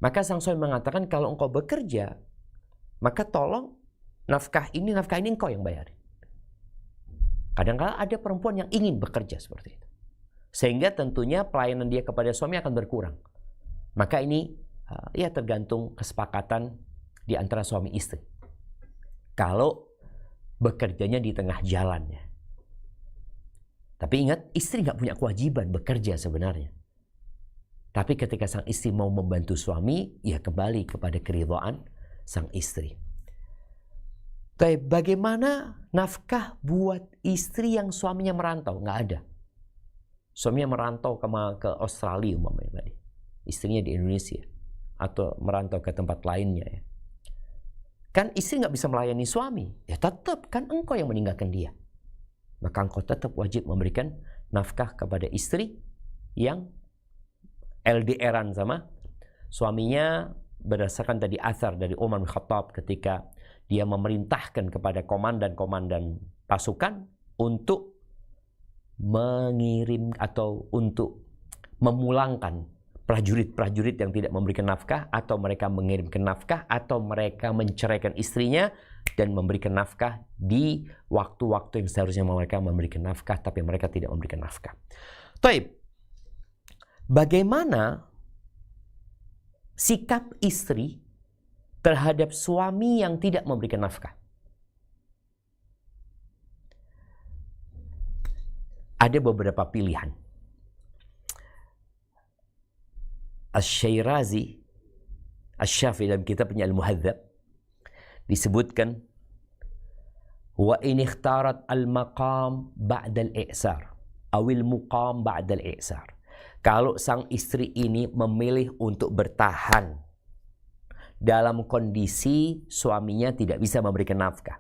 Maka sang suami mengatakan kalau engkau bekerja, maka tolong nafkah ini engkau yang bayarin. Kadang-kadang ada perempuan yang ingin bekerja seperti itu. Sehingga tentunya pelayanan dia kepada suami akan berkurang. Maka ini ya tergantung kesepakatan di antara suami istri. Kalau bekerjanya di tengah jalannya. Tapi ingat, istri nggak punya kewajiban bekerja sebenarnya. Tapi ketika sang istri mau membantu suami, ya kembali kepada keridhaan sang istri. Tapi bagaimana nafkah buat istri yang suaminya merantau? Nggak ada. Suaminya merantau ke Australia umpamanya tadi. Istrinya di Indonesia. Atau merantau ke tempat lainnya ya. Kan istri nggak bisa melayani suami. Ya tetap kan engkau yang meninggalkan dia. maka engkau tetap wajib memberikan nafkah kepada istri yang LDR-an sama suaminya, berdasarkan tadi athar dari Umar bin Khattab ketika dia memerintahkan kepada komandan-komandan pasukan untuk mengirim atau untuk memulangkan prajurit-prajurit yang tidak memberikan nafkah, atau mereka mengirimkan nafkah, atau mereka menceraikan istrinya dan memberikan nafkah di waktu-waktu yang seharusnya mereka memberikan nafkah, tapi mereka tidak memberikan nafkah. Taib, bagaimana sikap istri terhadap suami yang tidak memberikan nafkah? Ada beberapa pilihan. Asy-Syairazi, Asy-Syafi'i dalam kitabnya Al-Muhadzab disebutkan, wa in ikhtarat al-maqam ba'da al-i'sar awil muqam ba'da al-i'sar. Kalau sang istri ini memilih untuk bertahan dalam kondisi suaminya tidak bisa memberikan nafkah.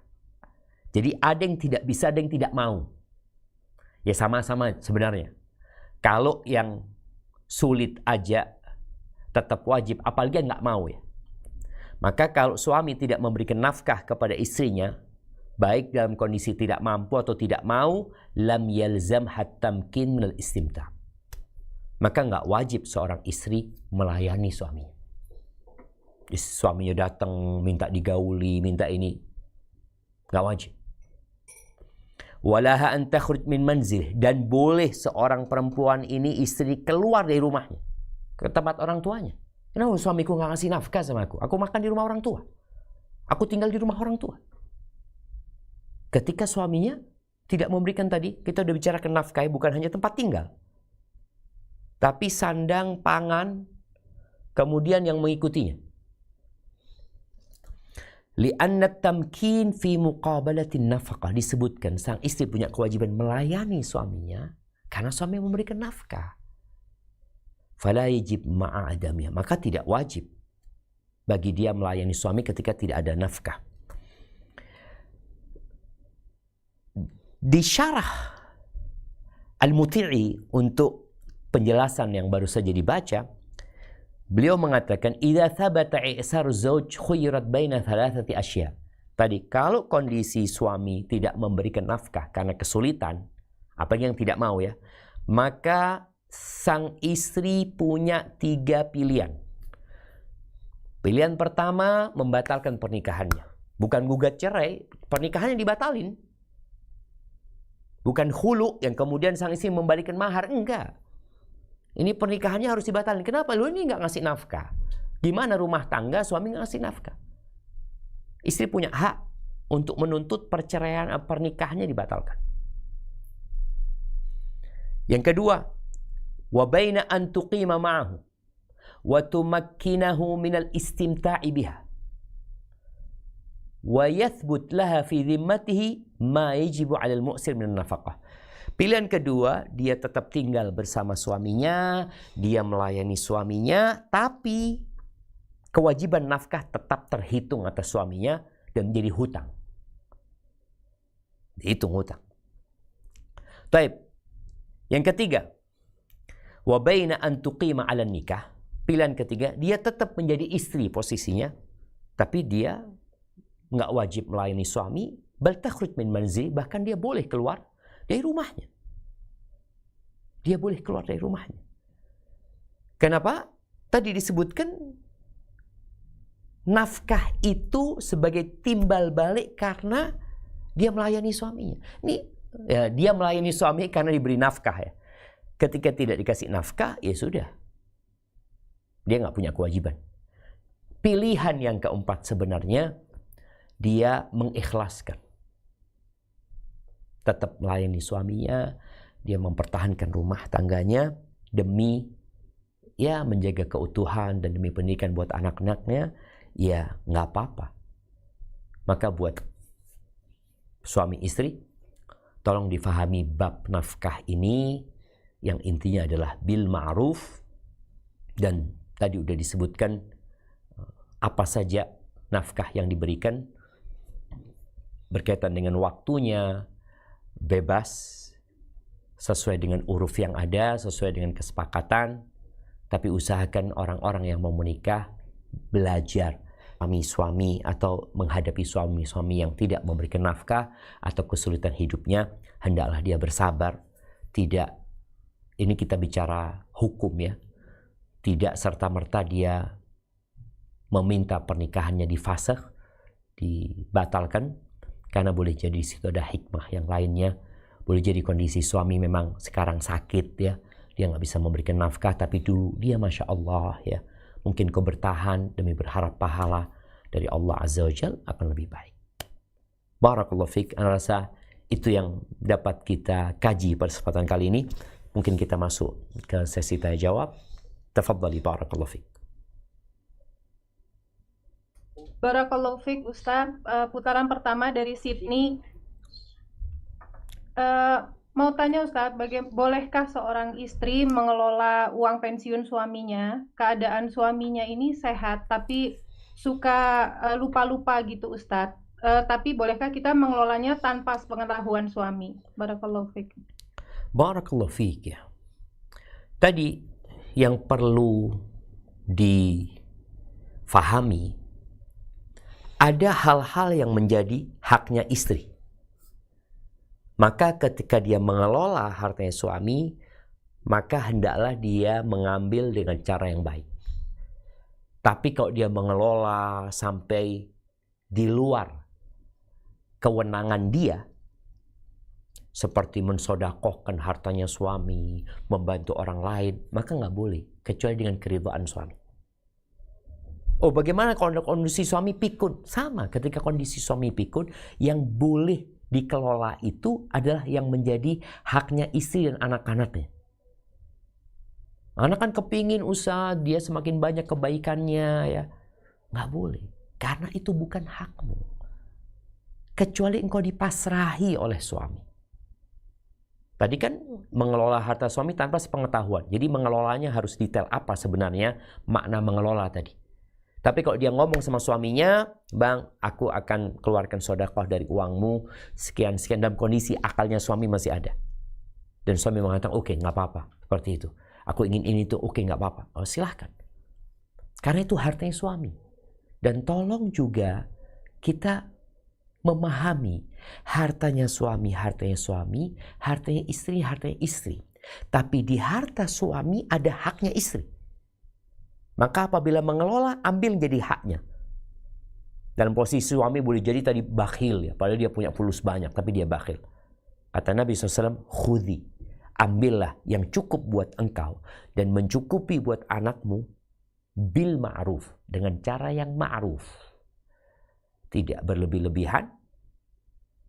Jadi ada yang tidak bisa, ada yang tidak mau. Ya sama-sama sebenarnya. Kalau yang sulit aja tetap wajib, apalagi yang nggak mau ya. Maka kalau suami tidak memberikan nafkah kepada istrinya, baik dalam kondisi tidak mampu atau tidak mau, lam yalzam hatamkin minal istimta'. Maka nggak wajib seorang istri melayani suaminya. Suaminya datang minta digauli, minta ini, nggak wajib. Walaha an takhruj min manzil, dan boleh seorang perempuan ini istri keluar dari rumahnya ke tempat orang tuanya. Kenapa suamiku nggak ngasih nafkah sama aku? Aku makan di rumah orang tua. Aku tinggal di rumah orang tua. Ketika suaminya tidak memberikan, tadi kita udah bicarakan nafkah, bukan hanya tempat tinggal, tapi sandang, pangan, kemudian yang mengikutinya. Li'anna tamkin fi muqabalatin nafkah, disebutkan sang istri punya kewajiban melayani suaminya karena suami memberikan nafkah. Fala yajib ma'adamnya, maka tidak wajib bagi dia melayani suami ketika tidak ada nafkah. Di syarah Al-Muti'i untuk penjelasan yang baru saja dibaca, beliau mengatakan, idza thabata i'sar zauj khuyrat baina thalathati asya. Tadi kalau kondisi suami tidak memberikan nafkah karena kesulitan, apalagi yang tidak mau ya, maka sang istri punya 3 pilihan. Pilihan pertama, membatalkan pernikahannya. Bukan gugat cerai, pernikahannya dibatalin. Bukan khulu yang kemudian sang istri membalikan mahar, enggak. Ini pernikahannya harus dibatalin. Kenapa? Lu ini nggak ngasih nafkah. Gimana rumah tangga suami nggak ngasih nafkah? Istri punya hak untuk menuntut perceraian, pernikahannya dibatalkan. Yang kedua, wa baina an tuqima ma'ahu wa tumakkinahu minal istimta'i biha wa yathbut laha fi dhimmatihi ma yajibu 'alal mu'sir min nafaqah. Pilihan kedua, dia tetap tinggal bersama suaminya, dia melayani suaminya, tapi kewajiban nafkah tetap terhitung atas suaminya dan menjadi hutang. Dihitung hutang. Taib. Yang ketiga, wa baina an tuqima 'ala nikah. Pilihan ketiga, dia tetap menjadi istri posisinya, tapi dia nggak wajib melayani suami, bal takhruj min manzil, bahkan dia boleh keluar dari rumahnya. Dia boleh keluar dari rumahnya. Kenapa? Tadi disebutkan nafkah itu sebagai timbal balik karena dia melayani suaminya. Ini ya, dia melayani suami karena diberi nafkah ya. Ketika tidak dikasih nafkah, ya sudah. Dia nggak punya kewajiban. Pilihan yang keempat sebenarnya, dia mengikhlaskan. Tetap melayani suaminya, dia mempertahankan rumah tangganya demi ya menjaga keutuhan dan demi pendidikan buat anak-anaknya, ya nggak apa-apa. Maka buat suami istri, tolong difahami bab nafkah ini yang intinya adalah bil ma'ruf, dan tadi udah disebutkan apa saja nafkah yang diberikan berkaitan dengan waktunya, bebas, sesuai dengan uruf yang ada, sesuai dengan kesepakatan. Tapi usahakan orang-orang yang mau menikah belajar suami-suami atau menghadapi suami-suami yang tidak memberikan nafkah atau kesulitan hidupnya, hendaklah dia bersabar. Tidak, ini kita bicara hukum ya. Tidak serta-merta dia meminta pernikahannya difasakh, dibatalkan, karena boleh jadi di situ ada hikmah yang lainnya. Boleh jadi kondisi suami memang sekarang sakit ya, dia nggak bisa memberikan nafkah, tapi dulu dia Masya Allah ya, mungkin kau bertahan demi berharap pahala dari Allah Azza wa Jalla akan lebih baik. Barakallahu fiik. Ana rasa itu yang dapat kita kaji pada kesempatan kali ini. Mungkin kita masuk ke sesi tanya jawab. Tafadhali, barakallahu fiik. Barakallahu fiik Ustaz. Putaran pertama dari Sydney. Mau tanya Ustaz, bolehkah seorang istri mengelola uang pensiun suaminya? Keadaan suaminya ini sehat, tapi suka lupa-lupa gitu Ustaz. Tapi bolehkah kita mengelolanya tanpa sepengetahuan suami? Barakallahu fiik. Barakallahu fiik ya. Tadi yang perlu difahami, ada hal-hal yang menjadi haknya istri. Maka ketika dia mengelola hartanya suami, maka hendaklah dia mengambil dengan cara yang baik. Tapi kalau dia mengelola sampai di luar kewenangan dia, seperti mensodakohkan hartanya suami, membantu orang lain, maka nggak boleh, kecuali dengan keridhaan suami. Oh, bagaimana kalau kondisi suami pikun? Sama, ketika kondisi suami pikun, yang boleh dikelola itu adalah yang menjadi haknya istri dan anak-anaknya. Anak kan kepingin usaha, dia semakin banyak kebaikannya ya. Nggak boleh, karena itu bukan hakmu. Kecuali engkau dipasrahi oleh suami. Tadi kan mengelola harta suami tanpa sepengetahuan. Jadi mengelolanya harus detail apa sebenarnya makna mengelola tadi. Tapi kalau dia ngomong sama suaminya, bang, aku akan keluarkan sedekah dari uangmu, sekian-sekian, dalam kondisi akalnya suami masih ada. Dan suami mengatakan, oke, nggak apa-apa, seperti itu. Aku ingin ini tuh, oke, nggak apa-apa. Oh, silahkan. Karena itu hartanya suami. Dan tolong juga kita memahami hartanya suami, hartanya istri. Tapi di harta suami ada haknya istri. Maka apabila mengelola, ambil jadi haknya. Dalam posisi suami boleh jadi tadi bakhil ya, padahal dia punya fulus banyak, tapi dia bakhil. Kata Nabi SAW, khudhi, ambillah yang cukup buat engkau dan mencukupi buat anakmu bil ma'ruf, dengan cara yang ma'ruf. Tidak berlebih-lebihan,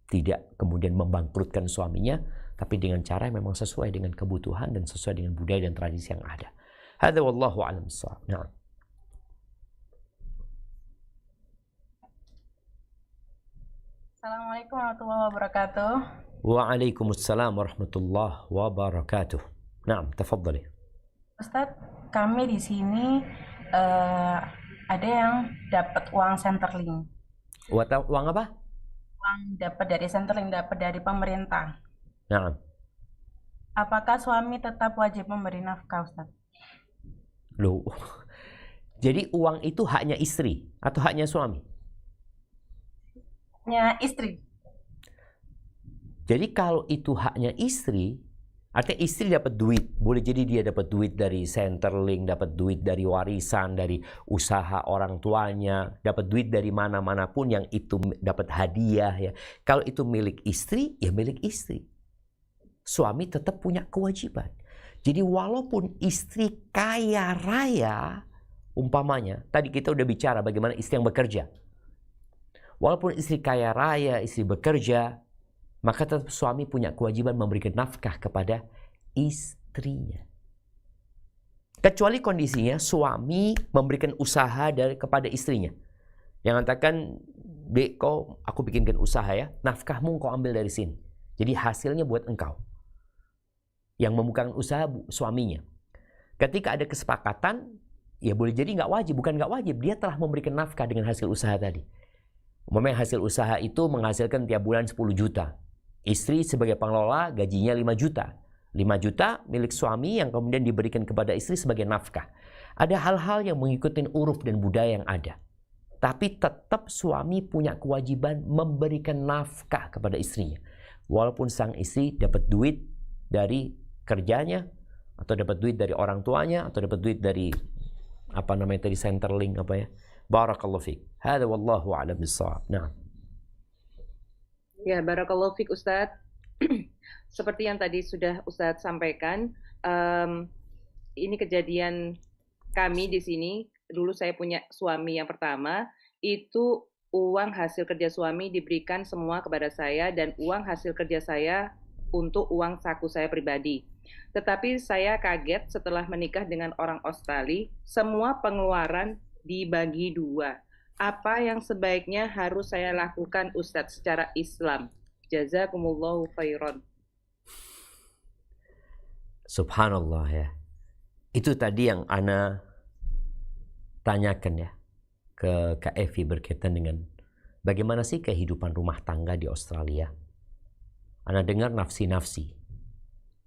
tidak kemudian membangkrutkan suaminya, tapi dengan cara yang memang sesuai dengan kebutuhan dan sesuai dengan budaya dan tradisi yang ada. Hadza wallahu a'lam bissawab. Na'am. Assalamualaikum warahmatullahi wabarakatuh. Waalaikumsalam warahmatullahi wabarakatuh. Naam, tafadhali. Ustadz, kami di sini ada yang dapat uang Centerlink. Uang apa? Uang dapat dari Centerlink, dapat dari pemerintah. Naam. Apakah suami tetap wajib memberi nafkah, Ustadz? Loh. Jadi uang itu haknya istri atau haknya suami? Haknya istri. Jadi kalau itu haknya istri, artinya istri dapat duit. Boleh jadi dia dapat duit dari Centerlink, dapat duit dari warisan, dari usaha orang tuanya, dapat duit dari mana-mana pun yang itu dapat hadiah ya. Kalau itu milik istri, ya milik istri. Suami tetap punya kewajiban. Jadi walaupun istri kaya raya, umpamanya, tadi kita udah bicara bagaimana istri yang bekerja. Walaupun istri kaya raya, istri bekerja, maka tetap suami punya kewajiban memberikan nafkah kepada istrinya. Kecuali kondisinya suami memberikan usaha kepada istrinya. Yang katakan, Dek, aku bikinkan usaha ya, nafkahmu kau ambil dari sini. Jadi hasilnya buat engkau. Yang membuka usaha suaminya. Ketika ada kesepakatan, ya boleh jadi nggak wajib, bukan nggak wajib, dia telah memberikan nafkah dengan hasil usaha tadi. Umpamanya hasil usaha itu menghasilkan tiap bulan 10 juta. Istri sebagai pengelola gajinya 5 juta. 5 juta milik suami yang kemudian diberikan kepada istri sebagai nafkah. Ada hal-hal yang mengikuti uruf dan budaya yang ada. Tapi tetap suami punya kewajiban memberikan nafkah kepada istrinya. Walaupun sang istri dapat duit dari kerjanya, atau dapat duit dari orang tuanya, atau dapat duit dari Centerlink Barakallahu fiik. Hada wallahu a'lam bissawab. Nah. Ya, barakallahu fiik Ustadz. Seperti yang tadi sudah Ustadz sampaikan, ini kejadian kami di sini. Dulu saya punya suami yang pertama, itu uang hasil kerja suami diberikan semua kepada saya dan uang hasil kerja saya untuk uang saku saya pribadi. Tetapi saya kaget setelah menikah dengan orang Australia, semua pengeluaran dibagi 2. Apa yang sebaiknya harus saya lakukan Ustadz secara Islam? Jazakumullahu khairan. Subhanallah ya. Itu tadi yang Ana tanyakan ya ke Kak Evi berkaitan dengan bagaimana sih kehidupan rumah tangga di Australia. Ana dengar nafsi-nafsi.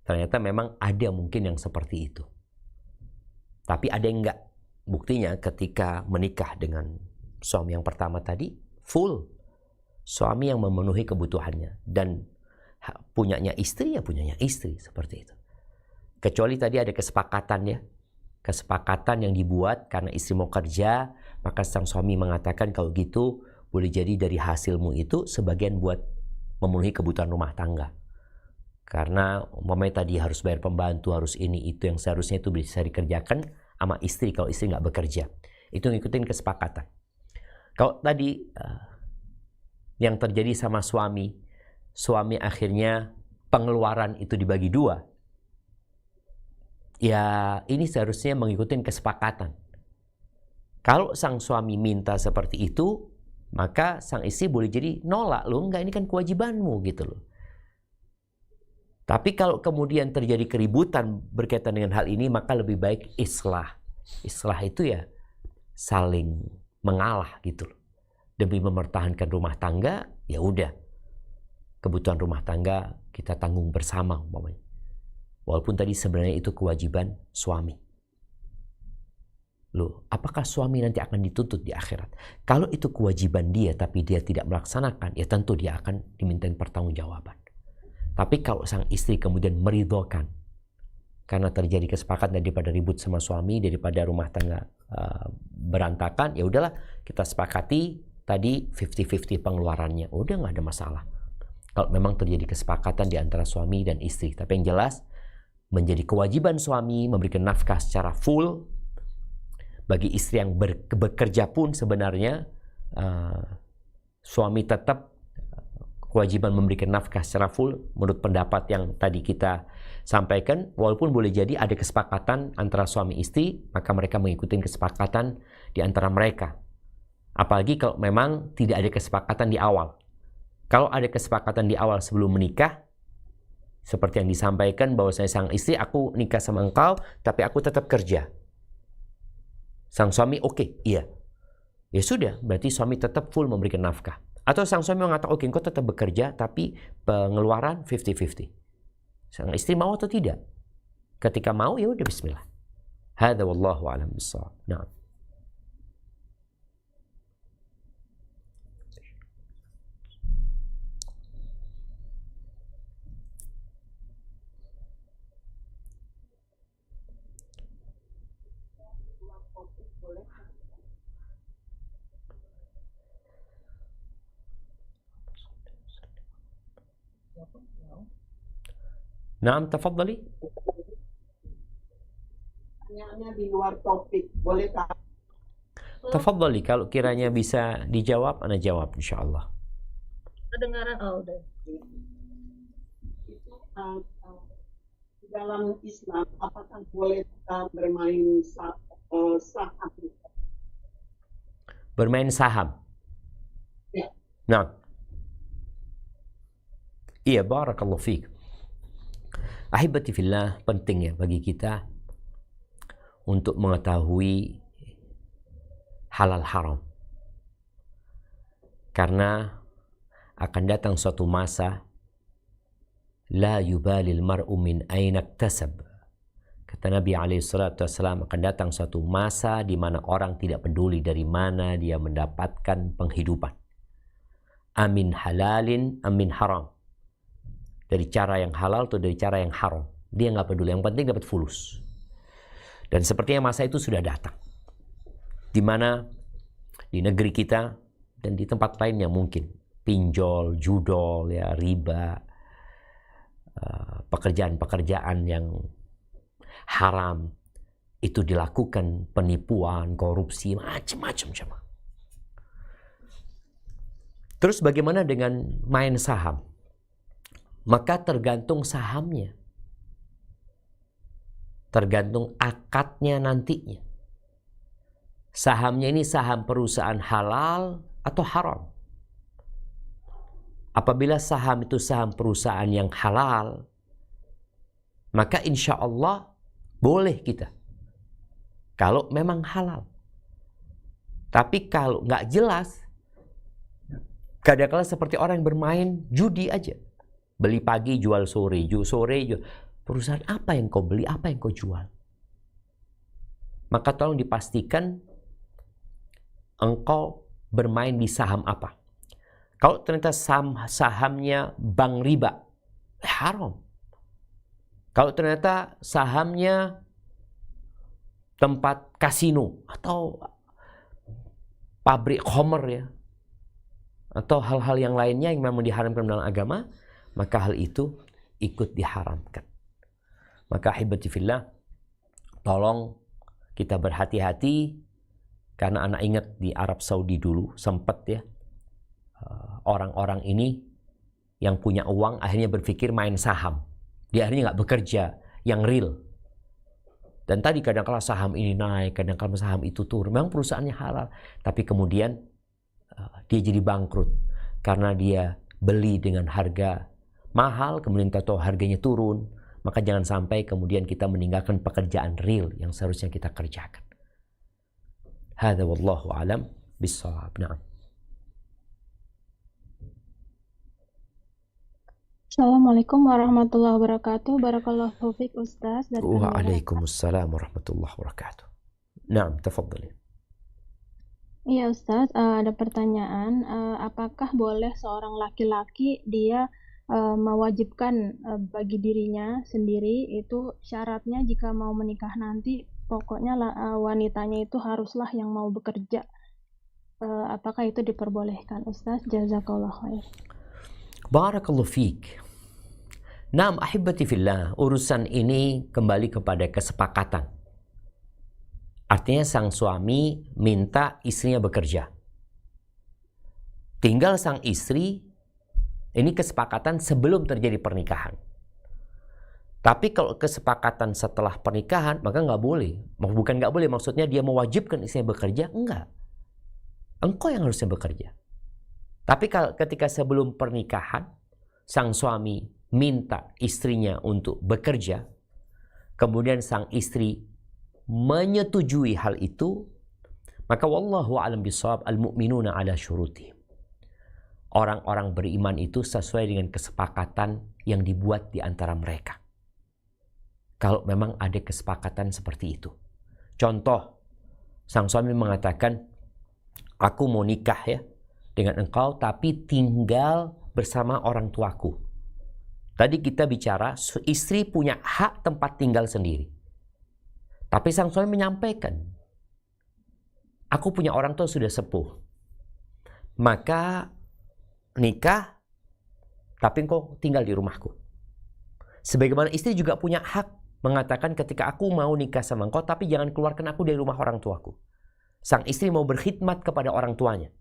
Ternyata memang ada mungkin yang seperti itu. Tapi ada yang enggak. Buktinya ketika menikah dengan suami yang pertama tadi, full. Suami yang memenuhi kebutuhannya. Dan punyanya istri ya punyanya istri. Seperti itu. Kecuali tadi ada kesepakatan ya. Kesepakatan yang dibuat karena istri mau kerja, maka sang suami mengatakan kalau gitu boleh jadi dari hasilmu itu sebagian buat memenuhi kebutuhan rumah tangga. Karena umpamanya tadi harus bayar pembantu, harus ini itu yang seharusnya itu bisa dikerjakan sama istri kalau istri nggak bekerja. Itu ngikutin kesepakatan. Kalau tadi yang terjadi sama suami akhirnya pengeluaran itu dibagi 2. Ya ini seharusnya mengikuti kesepakatan. Kalau sang suami minta seperti itu, maka sang istri boleh jadi nolak. Loh enggak, ini kan kewajibanmu gitu loh. Tapi kalau kemudian terjadi keributan berkaitan dengan hal ini, maka lebih baik islah. Islah itu ya saling mengalah gitu loh. Demi mempertahankan rumah tangga, ya udah. Kebutuhan rumah tangga kita tanggung bersama umpamanya. Walaupun tadi sebenarnya itu kewajiban suami. Loh, apakah suami nanti akan dituntut di akhirat? Kalau itu kewajiban dia tapi dia tidak melaksanakan, ya tentu dia akan dimintain pertanggungjawaban. Tapi kalau sang istri kemudian meridhokan karena terjadi kesepakatan daripada ribut sama suami, daripada rumah tangga berantakan, ya udahlah kita sepakati tadi 50-50 pengeluarannya. Udah nggak ada masalah. Kalau memang terjadi kesepakatan di antara suami dan istri. Tapi yang jelas menjadi kewajiban suami memberikan nafkah secara full. Bagi istri yang bekerja pun sebenarnya suami tetap kewajiban memberikan nafkah secara full menurut pendapat yang tadi kita sampaikan. Walaupun boleh jadi ada kesepakatan antara suami istri, maka mereka mengikuti kesepakatan di antara mereka. Apalagi kalau memang tidak ada kesepakatan di awal. Kalau ada kesepakatan di awal sebelum menikah, seperti yang disampaikan bahwa saya sang istri, aku nikah sama engkau, tapi aku tetap kerja. Sang suami oke, iya. Ya sudah, berarti suami tetap full memberikan nafkah. Atau sang suami mengatakan, oke, engkau tetap bekerja, tapi pengeluaran 50-50. Sang istri mau atau tidak? Ketika mau, ya udah bismillah. Hada wallahu a'lam bissawab. Nah. Naam, tafadhali. Pertanyaannya di luar topik, bolehkah? Tafadhali, kalau kiranya bisa dijawab, Ana jawab insyaallah. Kedengaran, oh udah. Itu dalam Islam, apakah boleh kita bermain saham? Bermain saham? Ya. Nah. Iya, barakallahu fiik. Ahibati fillah, penting ya bagi kita untuk mengetahui halal haram. Karena akan datang suatu masa La yubalil mar'u min aina iktasab. Kata Nabi SAW, akan datang suatu masa di mana orang tidak peduli dari mana dia mendapatkan penghidupan. Amin halalin, amin haram. Dari cara yang halal atau dari cara yang haram. Dia nggak peduli, yang penting dapat fulus. Dan sepertinya masa itu sudah datang. Di mana di negeri kita dan di tempat lainnya mungkin pinjol, judol, ya, riba, pekerjaan-pekerjaan yang haram itu dilakukan, penipuan, korupsi, macam-macam. Terus bagaimana dengan main saham? Maka tergantung sahamnya, tergantung akadnya nantinya. Sahamnya ini saham perusahaan halal atau haram. Apabila saham itu saham perusahaan yang halal, maka insya Allah boleh kita. Kalau memang halal. Tapi kalau nggak jelas, kadang-kadang seperti orang yang bermain judi aja. Beli pagi, jual sore, jual. Perusahaan apa yang kau beli, apa yang kau jual? Maka tolong dipastikan engkau bermain di saham apa. Kalau ternyata sahamnya bank riba, haram. Kalau ternyata sahamnya tempat kasino atau pabrik khamr, ya, atau hal-hal yang lainnya yang memang diharamkan dalam agama, maka hal itu ikut diharamkan. Maka ahibati fillah, tolong kita berhati-hati, karena anak ingat di Arab Saudi dulu sempat, ya, orang-orang ini yang punya uang akhirnya berpikir main saham. Dia akhirnya nggak bekerja yang real. Dan tadi kadang-kala saham ini naik, kadang-kala saham itu turun. Memang perusahaannya halal, tapi kemudian dia jadi bangkrut karena dia beli dengan harga mahal, kemudian kita tahu harganya turun. Maka jangan sampai kemudian kita meninggalkan pekerjaan real yang seharusnya kita kerjakan. Hadza wallahu alam bissawab. Na'am. Assalamualaikum warahmatullahi wabarakatuh. Barakallahu fiik Ustaz. Waalaikumsalam warahmatullahi wabarakatuh. Naam, tafadhali. Iya Ustaz, ada pertanyaan. Apakah boleh seorang laki-laki dia mewajibkan bagi dirinya sendiri itu syaratnya jika mau menikah nanti pokoknya wanitanya itu haruslah yang mau bekerja. Apakah itu diperbolehkan Ustaz? Jazakallah khair. Barakallahu fiik. Naam ahibati fillah, urusan ini kembali kepada kesepakatan. Artinya sang suami minta istrinya bekerja. Tinggal sang istri, ini kesepakatan sebelum terjadi pernikahan. Tapi kalau kesepakatan setelah pernikahan, maka nggak boleh. Bukan nggak boleh, maksudnya dia mewajibkan istrinya bekerja, enggak. Engkau yang harusnya bekerja. Tapi kalau ketika sebelum pernikahan, sang suami minta istrinya untuk bekerja, kemudian sang istri menyetujui hal itu, maka wallahu a'lam bishawab, al-mu'minuna ala syurutihim. Orang-orang beriman itu sesuai dengan kesepakatan yang dibuat di antara mereka. Kalau memang ada kesepakatan seperti itu. Contoh, sang suami mengatakan, aku mau nikah ya dengan engkau, tapi tinggal bersama orang tuaku. Tadi kita bicara, istri punya hak tempat tinggal sendiri. Tapi sang suami menyampaikan, aku punya orang tua sudah sepuh. Maka nikah, tapi engkau tinggal di rumahku. Sebagaimana istri juga punya hak mengatakan ketika aku mau nikah sama engkau, tapi jangan keluarkan aku dari rumah orang tuaku. Sang istri mau berkhidmat kepada orang tuanya.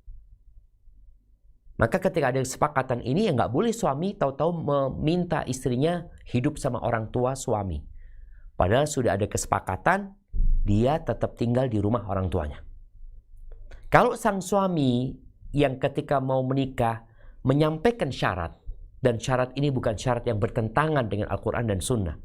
Maka ketika ada kesepakatan ini, ya nggak boleh suami tahu-tahu meminta istrinya hidup sama orang tua suami. Padahal sudah ada kesepakatan, dia tetap tinggal di rumah orang tuanya. Kalau sang suami yang ketika mau menikah menyampaikan syarat, dan syarat ini bukan syarat yang bertentangan dengan Al-Quran dan Sunnah.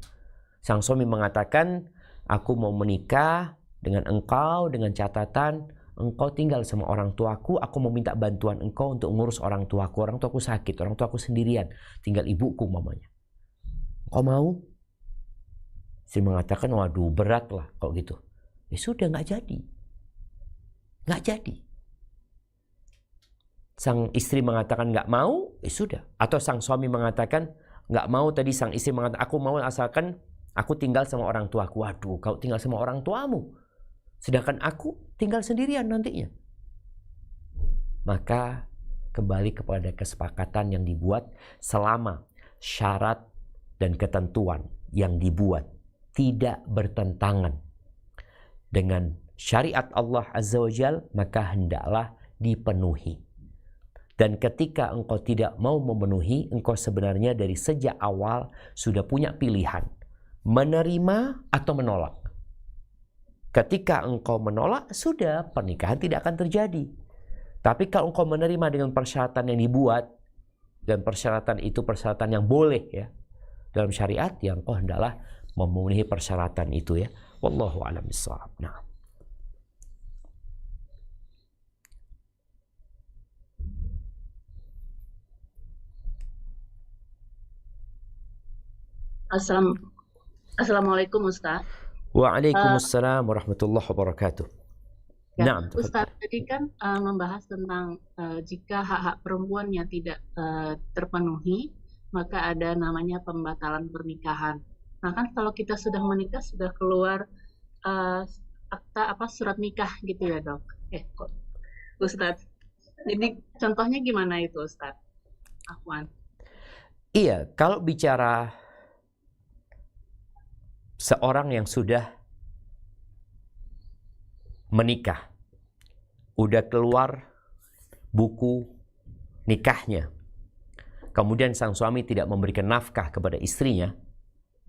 Sang suami mengatakan, aku mau menikah dengan engkau dengan catatan, engkau tinggal sama orang tuaku, aku mau minta bantuan engkau untuk ngurus orang tuaku sakit, orang tuaku sendirian, tinggal ibuku mamanya. Kau mau? Istri mengatakan, waduh berat lah kalau gitu. Ya sudah, nggak jadi. Nggak jadi. Sang istri mengatakan nggak mau, ya sudah. Atau sang suami mengatakan nggak mau, tadi sang istri mengatakan aku mau asalkan aku tinggal sama orang tuaku. Waduh, kau tinggal sama orang tuamu, sedangkan aku tinggal sendirian nantinya. Maka kembali kepada kesepakatan yang dibuat selama syarat dan ketentuan yang dibuat tidak bertentangan dengan syariat Allah Azza wa Jal, maka hendaklah dipenuhi. Dan ketika engkau tidak mau memenuhi, engkau sebenarnya dari sejak awal sudah punya pilihan, menerima atau menolak. Ketika engkau menolak, sudah, pernikahan tidak akan terjadi. Tapi kalau engkau menerima dengan persyaratan yang dibuat, dan persyaratan itu persyaratan yang boleh ya dalam syariat, yang engkau hendaklah memenuhi persyaratan itu ya. Wallahu a'lam bishawab. Nah. Assalamualaikum Ustaz. Waalaikumsalam warahmatullahi wabarakatuh. Ya, Naam, Ustaz tadi kan membahas tentang jika hak-hak perempuannya tidak terpenuhi, maka ada namanya pembatalan pernikahan. Nah kan kalau kita sudah menikah, sudah keluar akta surat nikah gitu ya dok. Ustaz, ini contohnya gimana itu Ustaz? Afwan. Iya, kalau bicara seorang yang sudah menikah, udah keluar buku nikahnya, kemudian sang suami tidak memberikan nafkah kepada istrinya,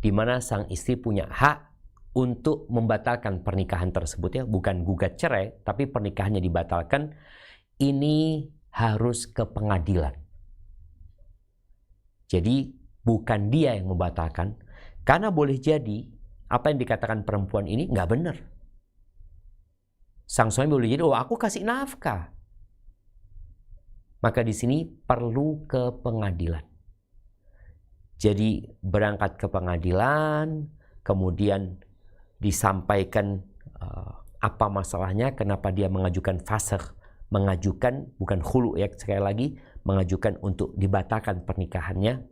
di mana sang istri punya hak untuk membatalkan pernikahan tersebut ya, bukan gugat cerai, tapi pernikahannya dibatalkan, ini harus ke pengadilan. Jadi bukan dia yang membatalkan, karena boleh jadi apa yang dikatakan perempuan ini nggak benar. Sang suami boleh jadi, oh aku kasih nafkah. Maka di sini perlu ke pengadilan. Jadi berangkat ke pengadilan, kemudian disampaikan apa masalahnya, kenapa dia mengajukan fasakh, mengajukan bukan khulu ya, sekali lagi mengajukan untuk dibatalkan pernikahannya.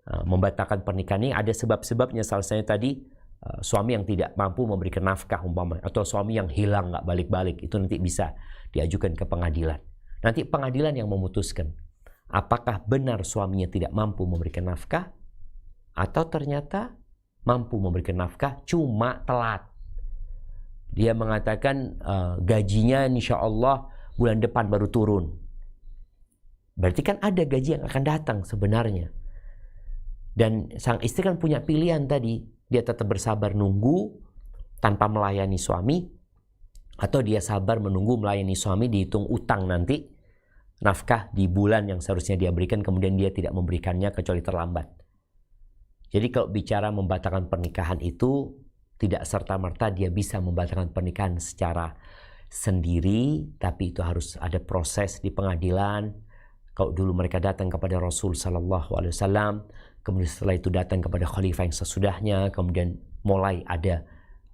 Membatalkan pernikahan ini ada sebab-sebabnya, salah satunya tadi suami yang tidak mampu memberikan nafkah umpamanya, atau suami yang hilang nggak balik-balik, itu nanti bisa diajukan ke pengadilan. Nanti pengadilan yang memutuskan apakah benar suaminya tidak mampu memberikan nafkah, atau ternyata mampu memberikan nafkah cuma telat. Dia mengatakan gajinya insya Allah bulan depan baru turun. Berarti kan ada gaji yang akan datang sebenarnya. Dan sang istri kan punya pilihan tadi, dia tetap bersabar nunggu tanpa melayani suami, atau dia sabar menunggu melayani suami, dihitung utang nanti, nafkah di bulan yang seharusnya dia berikan, kemudian dia tidak memberikannya kecuali terlambat. Jadi kalau bicara membatalkan pernikahan itu, tidak serta-merta dia bisa membatalkan pernikahan secara sendiri, tapi itu harus ada proses di pengadilan. Kalau dulu mereka datang kepada Rasul Sallallahu Alaihi Wasallam, kemudian setelah itu datang kepada khalifah yang sesudahnya, kemudian mulai ada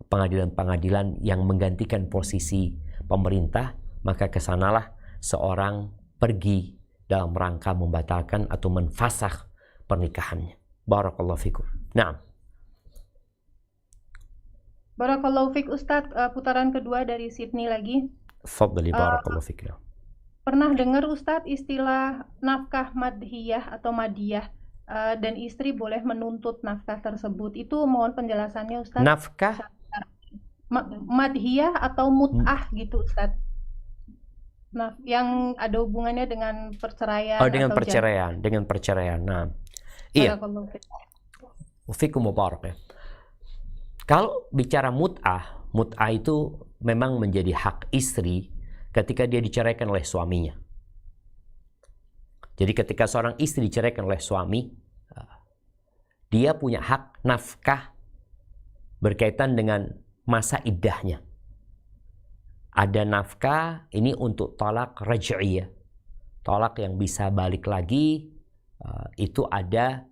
pengadilan-pengadilan yang menggantikan posisi pemerintah, maka kesanalah seorang pergi dalam rangka membatalkan atau menfasakh pernikahannya. Barakallahu fikum. Naam. Barakallahu fik Ustadz, putaran kedua dari Sydney lagi. Fadli barakallahu fikum. Pernah dengar Ustadz istilah nafkah madhiyah atau madiyah, dan istri boleh menuntut nafkah tersebut. Itu mohon penjelasannya Ustadz. Nafkah madhiyah atau mut'ah gitu Ustadz. Nah, yang ada hubungannya dengan perceraian. Oh, dengan atau perceraian, dengan perceraian. Nah, iya. Fikum mubarak ya. Kalau bicara mut'ah, mut'ah itu memang menjadi hak istri ketika dia diceraikan oleh suaminya. Jadi ketika seorang istri diceraikan oleh suami, dia punya hak nafkah berkaitan dengan masa iddahnya. Ada nafkah ini untuk talak raj'iyah, talak yang bisa balik lagi, itu ada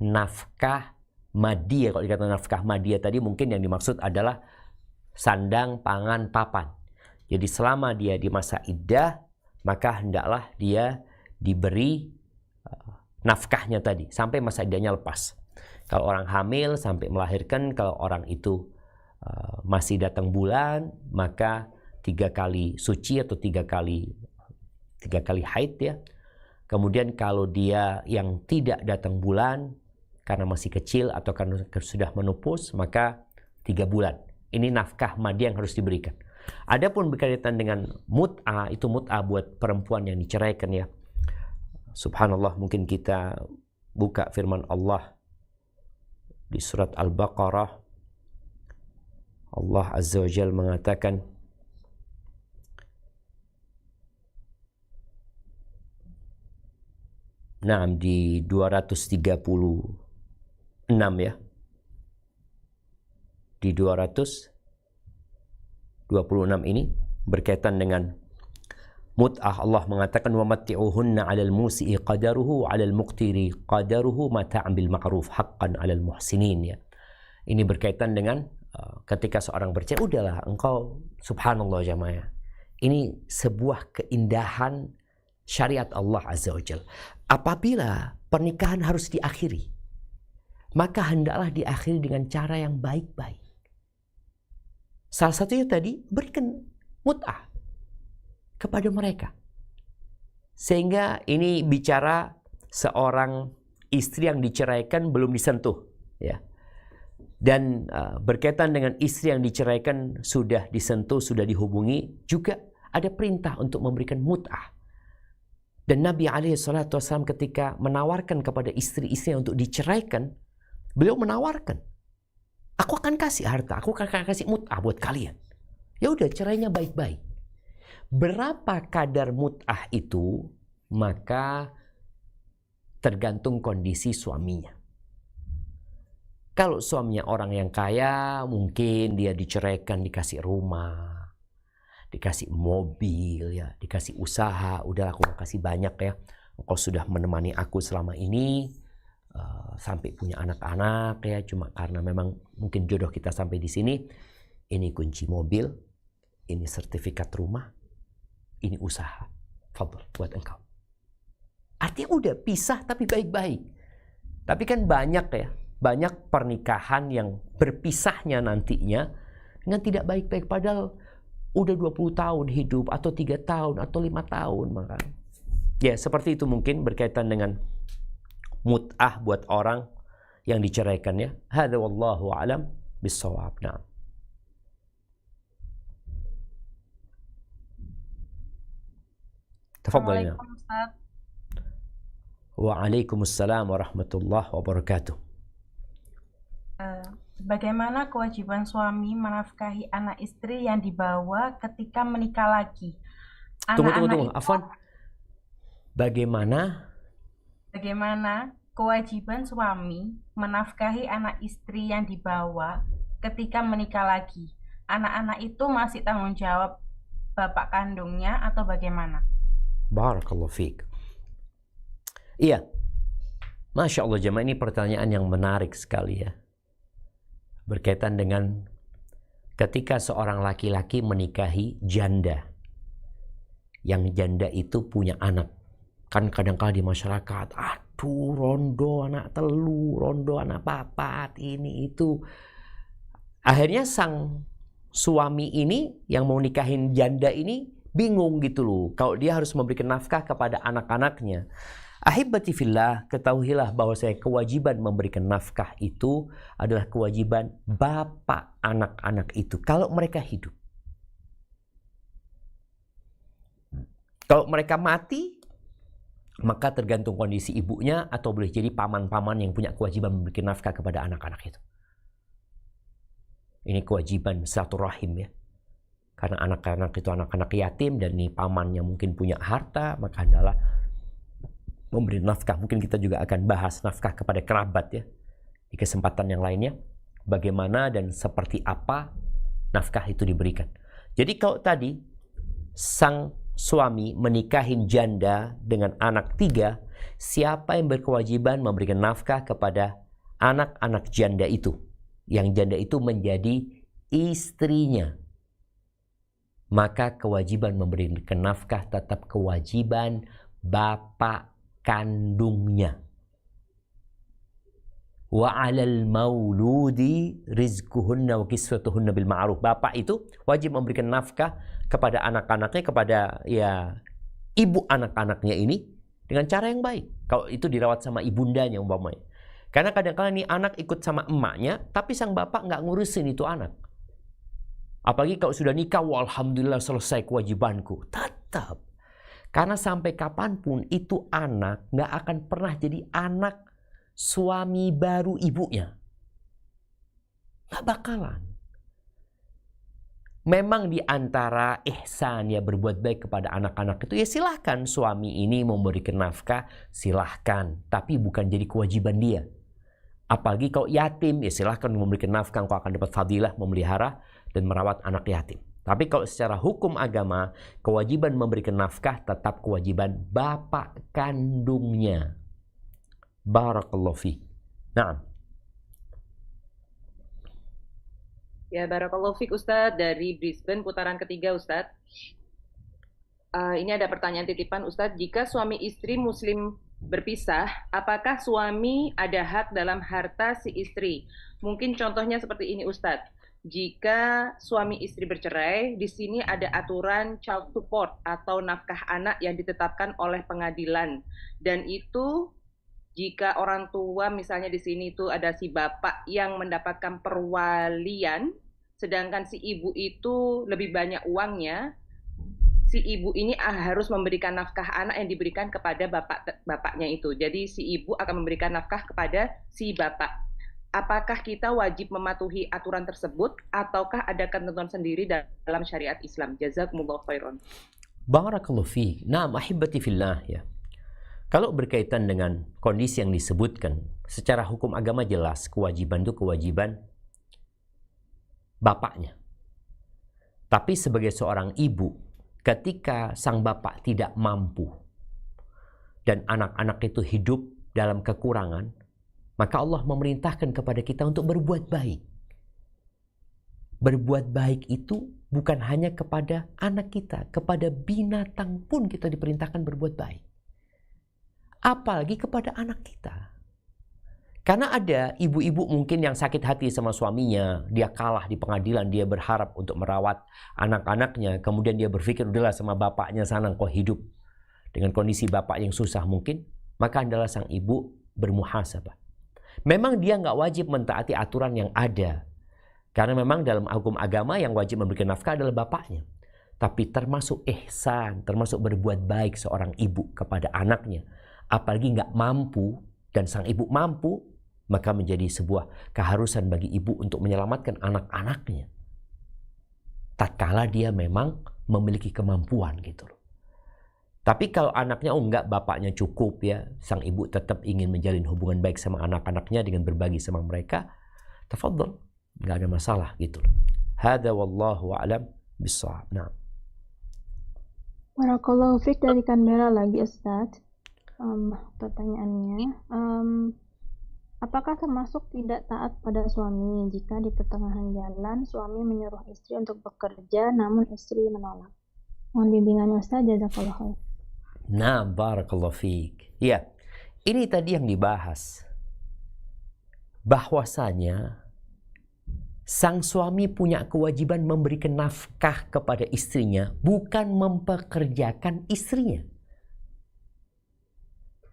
nafkah madiyah. Kalau dikatakan nafkah madiyah tadi mungkin yang dimaksud adalah sandang, pangan, papan. Jadi selama dia di masa iddah, maka hendaklah dia diberi nafkahnya tadi sampai masa iddahnya lepas. Kalau orang hamil sampai melahirkan, kalau orang itu masih datang bulan, maka 3 kali suci atau 3 kali haid ya. Kemudian kalau dia yang tidak datang bulan karena masih kecil atau karena sudah menopause, maka 3 bulan. Ini nafkah madiyah yang harus diberikan. Adapun berkaitan dengan mut'ah, itu mut'ah buat perempuan yang diceraikan ya. Subhanallah, mungkin kita buka firman Allah di surat Al-Baqarah. Allah Azza wa Jalla mengatakan, di 236 ya. Di 226 ini berkaitan dengan mut'ah. Allah mengatakan wa matti'uhunna 'alal musi'i qadaruhu 'alal muqtiri qadaruhu mata'an bil ma'ruf haqqan 'alal muhsinin ya. Ini berkaitan dengan ketika seorang bercerai, udahlah engkau, subhanallah jamaah. Ini sebuah keindahan syariat Allah Azza wa Jalla. Apabila pernikahan harus diakhiri, maka hendaklah diakhiri dengan cara yang baik-baik. Salah satunya tadi, berikan mut'ah kepada mereka. Sehingga ini bicara seorang istri yang diceraikan belum disentuh ya. Dan berkaitan dengan istri yang diceraikan sudah disentuh, sudah dihubungi, juga ada perintah untuk memberikan mut'ah. Dan Nabi SAW ketika menawarkan kepada istri-istrinya untuk diceraikan, beliau menawarkan, aku akan kasih harta, aku akan kasih mut'ah buat kalian. Ya udah, cerainya baik-baik. Berapa kadar mut'ah itu, maka tergantung kondisi suaminya. Kalau suaminya orang yang kaya, mungkin dia diceraikan, dikasih rumah, dikasih mobil, ya, dikasih usaha. Udah, aku mau kasih banyak ya. Engkau sudah menemani aku selama ini, sampai punya anak-anak ya. Cuma karena memang mungkin jodoh kita sampai di sini. Ini kunci mobil, ini sertifikat rumah, ini usaha. Fadl buat engkau. Artinya udah pisah tapi baik-baik. Tapi kan banyak ya. Banyak pernikahan yang berpisahnya nantinya dengan tidak baik-baik, padahal udah 20 tahun hidup atau 3 tahun atau 5 tahun. Maka ya seperti itu mungkin berkaitan dengan mut'ah buat orang yang diceraikan ya. Hadza wallahu a'lam bis-shawab. Nah. Tafadhal ya. Waalaikumsalam warahmatullahi wabarakatuh. Bagaimana kewajiban suami menafkahi anak istri yang dibawa ketika menikah lagi? Tunggu. Afwan. Bagaimana kewajiban suami menafkahi anak istri yang dibawa ketika menikah lagi? Anak-anak itu masih tanggung jawab bapak kandungnya atau bagaimana? Barakallahu fiik. Iya. Masya Allah jemaah, ini pertanyaan yang menarik sekali ya. Berkaitan dengan ketika seorang laki-laki menikahi janda. Yang janda itu punya anak. Kan kadang-kala di masyarakat, aduh rondo anak telu, rondo anak papat, ini itu. Akhirnya sang suami ini yang mau nikahin janda ini bingung gitu loh. Kalau dia harus memberikan nafkah kepada anak-anaknya. Ahibati fillah, ketahuilah bahwa kewajiban memberikan nafkah itu adalah kewajiban bapak anak-anak itu kalau mereka hidup. Kalau mereka mati, maka tergantung kondisi ibunya atau boleh jadi paman-paman yang punya kewajiban memberikan nafkah kepada anak-anak itu. Ini kewajiban silaturahim ya. Karena anak-anak itu anak-anak yatim dan ini paman yang mungkin punya harta, maka adalah memberi nafkah. Mungkin kita juga akan bahas nafkah kepada kerabat ya di kesempatan yang lainnya, bagaimana dan seperti apa nafkah itu diberikan. Jadi kalau tadi sang suami menikahin janda dengan anak 3, siapa yang berkewajiban memberikan nafkah kepada anak-anak janda itu? Yang janda itu menjadi istrinya. Maka kewajiban memberikan nafkah tetap kewajiban bapak kandungnya. Wa 'alal mauludi rizquhunna wa kiswatuhunna bil ma'ruf. Bapak itu wajib memberikan nafkah kepada anak-anaknya, kepada ibu anak-anaknya ini dengan cara yang baik. Kalau itu dirawat sama ibundanya umpamanya. Karena kadang-kadang nih anak ikut sama emaknya, tapi sang bapak nggak ngurusin itu anak. Apalagi kalau sudah nikah, alhamdulillah selesai kewajibanku. Tetap. Karena sampai kapanpun itu anak nggak akan pernah jadi anak suami baru ibunya. Nggak bakalan. Memang di antara ihsan ya berbuat baik kepada anak-anak itu ya silahkan suami ini memberikan nafkah, silahkan. Tapi bukan jadi kewajiban dia. Apalagi kalau yatim ya silahkan memberikan nafkah, kau akan dapat fadilah memelihara dan merawat anak yatim. Tapi kalau secara hukum agama, kewajiban memberikan nafkah tetap kewajiban bapak kandungnya. Barakallahu fi. Naam. Ya, barakallahu fiik Ustadz, dari Brisbane putaran ketiga Ustadz. Ini ada pertanyaan titipan Ustadz, jika suami istri muslim berpisah, apakah suami ada hak dalam harta si istri? Mungkin contohnya seperti ini Ustadz. Jika suami istri bercerai, di sini ada aturan child support atau nafkah anak yang ditetapkan oleh pengadilan. Dan itu jika orang tua misalnya di sini itu ada si bapak yang mendapatkan perwalian, sedangkan si ibu itu lebih banyak uangnya, si ibu ini harus memberikan nafkah anak yang diberikan kepada bapaknya itu. Jadi si ibu akan memberikan nafkah kepada si bapak. Apakah kita wajib mematuhi aturan tersebut ataukah ada ketentuan sendiri dalam syariat Islam? Jazakumullah khairan. Barakallahu fi. Naam ahibati fillah ya. Kalau berkaitan dengan kondisi yang disebutkan, secara hukum agama jelas kewajiban itu kewajiban bapaknya. Tapi sebagai seorang ibu, ketika sang bapak tidak mampu dan anak-anak itu hidup dalam kekurangan, maka Allah memerintahkan kepada kita untuk berbuat baik. Berbuat baik itu bukan hanya kepada anak kita, kepada binatang pun kita diperintahkan berbuat baik. Apalagi kepada anak kita. Karena ada ibu-ibu mungkin yang sakit hati sama suaminya, dia kalah di pengadilan, dia berharap untuk merawat anak-anaknya, kemudian dia berpikir udahlah sama bapaknya sana kau hidup dengan kondisi bapak yang susah mungkin, maka adalah sang ibu bermuhasabah. Memang dia nggak wajib mentaati aturan yang ada, karena memang dalam hukum agama yang wajib memberikan nafkah adalah bapaknya. Tapi termasuk ihsan, termasuk berbuat baik seorang ibu kepada anaknya. Apalagi nggak mampu dan sang ibu mampu, maka menjadi sebuah keharusan bagi ibu untuk menyelamatkan anak-anaknya. Tatkala dia memang memiliki kemampuan gitu loh. Tapi kalau anaknya enggak, bapaknya cukup ya, sang ibu tetap ingin menjalin hubungan baik sama anak-anaknya dengan berbagi sama mereka, tafadhol, nggak ada masalah gitu loh. Hadza wallahu a'lam bissawab. Nah. Barakallahu fiik, dari Canberra lagi Ustadz. Pertanyaannya, apakah termasuk tidak taat pada suami jika di pertengahan jalan suami menyuruh istri untuk bekerja namun istri menolak? Mohon bimbingannya Ustaz, jazakallahu khair. Nah, barakallahu fiik. Ya, ini tadi yang dibahas. Bahwasanya sang suami punya kewajiban memberikan nafkah kepada istrinya, bukan mempekerjakan istrinya.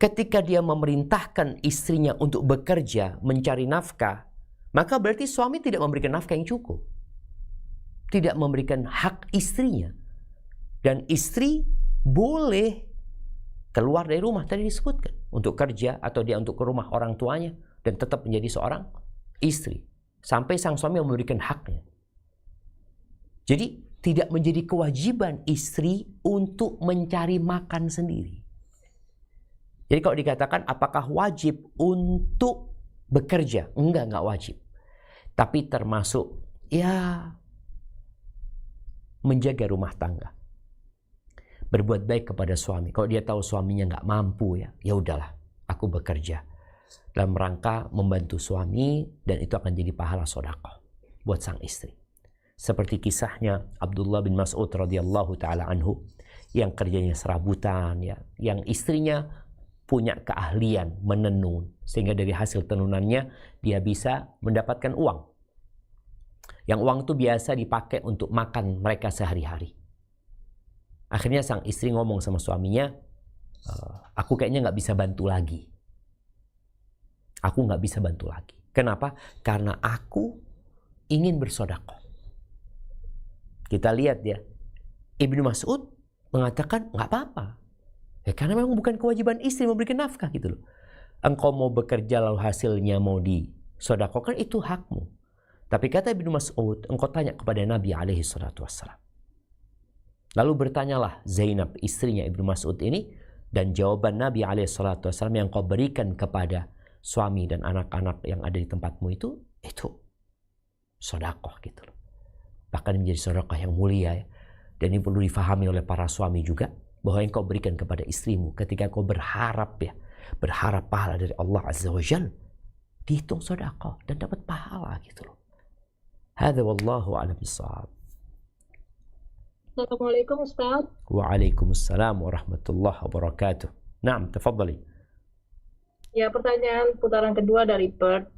Ketika dia memerintahkan istrinya untuk bekerja, mencari nafkah, maka berarti suami tidak memberikan nafkah yang cukup. Tidak memberikan hak istrinya. Dan istri boleh keluar dari rumah, tadi disebutkan, untuk kerja atau dia untuk ke rumah orang tuanya dan tetap menjadi seorang istri. Sampai sang suami memberikan haknya. Jadi tidak menjadi kewajiban istri untuk mencari makan sendiri. Jadi kalau dikatakan apakah wajib untuk bekerja? Enggak wajib. Tapi termasuk ya menjaga rumah tangga. berbuat baik kepada suami. Kalau dia tahu suaminya nggak mampu, ya udahlah, aku bekerja dalam rangka membantu suami, dan itu akan jadi pahala sedekah buat sang istri. Seperti kisahnya Abdullah bin Mas'ud radhiyallahu taala anhu yang kerjanya serabutan, ya, yang istrinya punya keahlian menenun, sehingga dari hasil tenunannya dia bisa mendapatkan uang. Yang uang itu biasa dipakai untuk makan mereka sehari-hari. Akhirnya sang istri ngomong sama suaminya, aku kayaknya nggak bisa bantu lagi. Aku nggak bisa bantu lagi. Kenapa? Karena aku ingin bersedekah. Kita lihat ya, Ibnu Mas'ud mengatakan nggak apa-apa. Ya, karena memang bukan kewajiban istri memberikan nafkah gitu loh. Engkau mau bekerja lalu hasilnya mau disedekahkan, itu hakmu. Tapi kata Ibnu Mas'ud, engkau tanya kepada Nabi alaihi salatu wassalam. Lalu bertanyalah Zainab, istrinya Ibnu Mas'ud ini, dan jawaban Nabi alaihi salatu wassalam yang kau berikan kepada suami dan anak-anak yang ada di tempatmu itu sedekah gitu loh. Bahkan menjadi sedekah yang mulia ya. Dan ini perlu difahami oleh para suami juga, bahwa yang kau berikan kepada istrimu ketika kau berharap pahala dari Allah Azza wa Jalla, dihitung sedekah dan dapat pahala gitu loh. Hadza wallahu a'lam bissawab. Assalamualaikum Ustaz. Waalaikumsalam warahmatullahi wabarakatuh. Naam, tafadhali. Ya, pertanyaan putaran kedua dari Bert.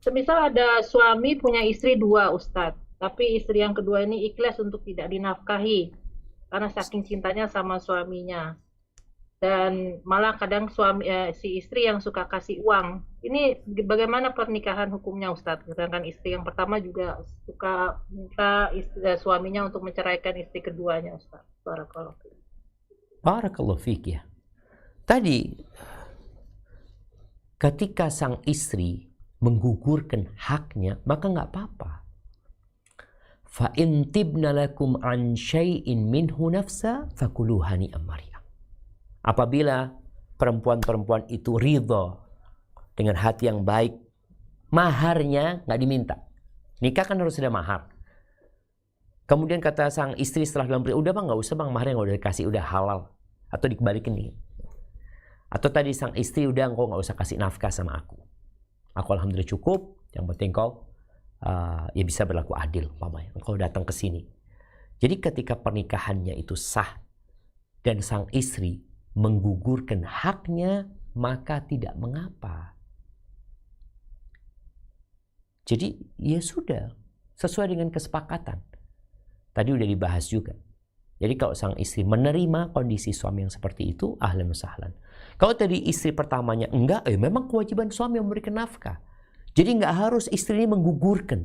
Semisal ada suami punya istri 2 Ustaz, tapi istri yang kedua ini ikhlas untuk tidak dinafkahi karena saking cintanya sama suaminya. Dan malah kadang si istri yang suka kasih uang. Ini bagaimana pernikahan hukumnya Ustadz? Sedangkan istri yang pertama juga suka minta suaminya untuk menceraikan istri keduanya Ustadz. Barakallahu fiik. Barakallahu fiik ya. Tadi ketika sang istri menggugurkan haknya, maka nggak apa-apa. Fa in tibna lakum an syai'in minhu nafsa fakuluhu hani'an mari'an. Apabila perempuan-perempuan itu ridha dengan hati yang baik, maharnya nggak diminta. Nikah kan harus ada mahar. Kemudian kata sang istri setelah dalam udah bang, nggak usah bang, maharnya nggak udah dikasih, udah halal, atau dikembalikan nih. Atau tadi sang istri, udah engkau nggak usah kasih nafkah sama aku alhamdulillah cukup, yang penting kau ya bisa berlaku adil, mamanya. Engkau datang ke sini. Jadi ketika pernikahannya itu sah dan sang istri menggugurkan haknya, maka tidak mengapa. Jadi ya sudah, sesuai dengan kesepakatan. Tadi udah dibahas juga. Jadi kalau sang istri menerima kondisi suami yang seperti itu, ahlan wa sahlan. Kalau tadi istri pertamanya enggak, memang kewajiban suami yang memberikan nafkah. Jadi enggak harus istri ini menggugurkan.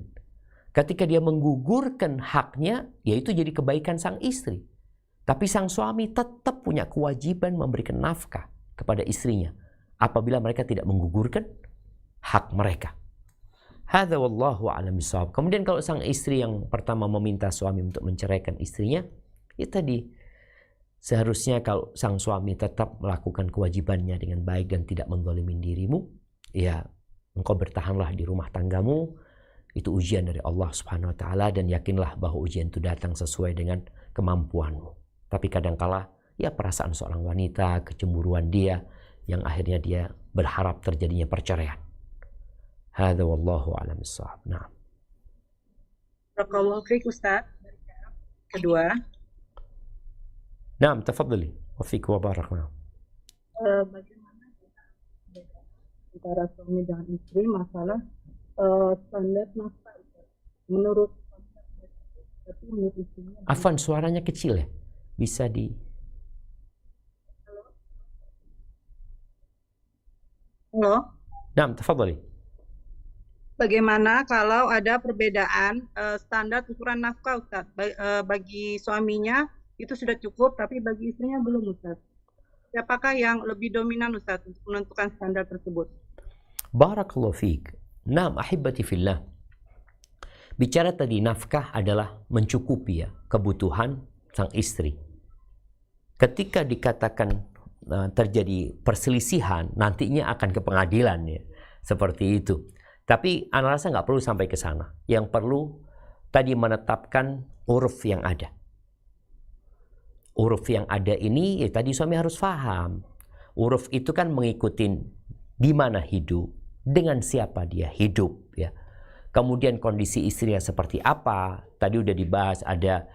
Ketika dia menggugurkan haknya, yaitu jadi kebaikan sang istri. Tapi sang suami tetap punya kewajiban memberikan nafkah kepada istrinya apabila mereka tidak menggugurkan hak mereka. Hadza wallahu a'lam bishawab. Kemudian kalau sang istri yang pertama meminta suami untuk menceraikan istrinya, ya tadi seharusnya kalau sang suami tetap melakukan kewajibannya dengan baik dan tidak menzalimin dirimu, ya engkau bertahanlah di rumah tanggamu. Itu ujian dari Allah Subhanahu wa taala, dan yakinlah bahwa ujian itu datang sesuai dengan kemampuanmu. Tapi kadangkala ya perasaan seorang wanita, kecemburuan dia yang akhirnya dia berharap terjadinya perceraian. Hadza wallahu a'lam bissawab. Nah. Barakallahu fiik Ustaz. Kedua. Naam, tafadhali. Wa fiik wa barakna. Bagaimana antara suami dan istri masalah standar nafkah menurut tapi menurut istrinya. Afwan, suaranya kecil ya. Bisa di Halo. Naam, tafadhali. Bagaimana kalau ada perbedaan standar ukuran nafkah Ustaz? Bagi suaminya itu sudah cukup, tapi bagi istrinya belum Ustaz. Siapakah yang lebih dominan Ustaz untuk menentukan standar tersebut? Barakallahu fiik. Naam, ahibati fillah. Bicara tadi nafkah adalah mencukupi ya kebutuhan sang istri. Ketika dikatakan terjadi perselisihan, nantinya akan ke pengadilan ya. Seperti itu. Tapi ana rasa nggak perlu sampai ke sana. Yang perlu tadi menetapkan uruf yang ada. Uruf yang ada ini, ya tadi suami harus paham. Uruf itu kan mengikuti di mana hidup, dengan siapa dia hidup, ya. Kemudian kondisi istrinya seperti apa? Tadi udah dibahas, ada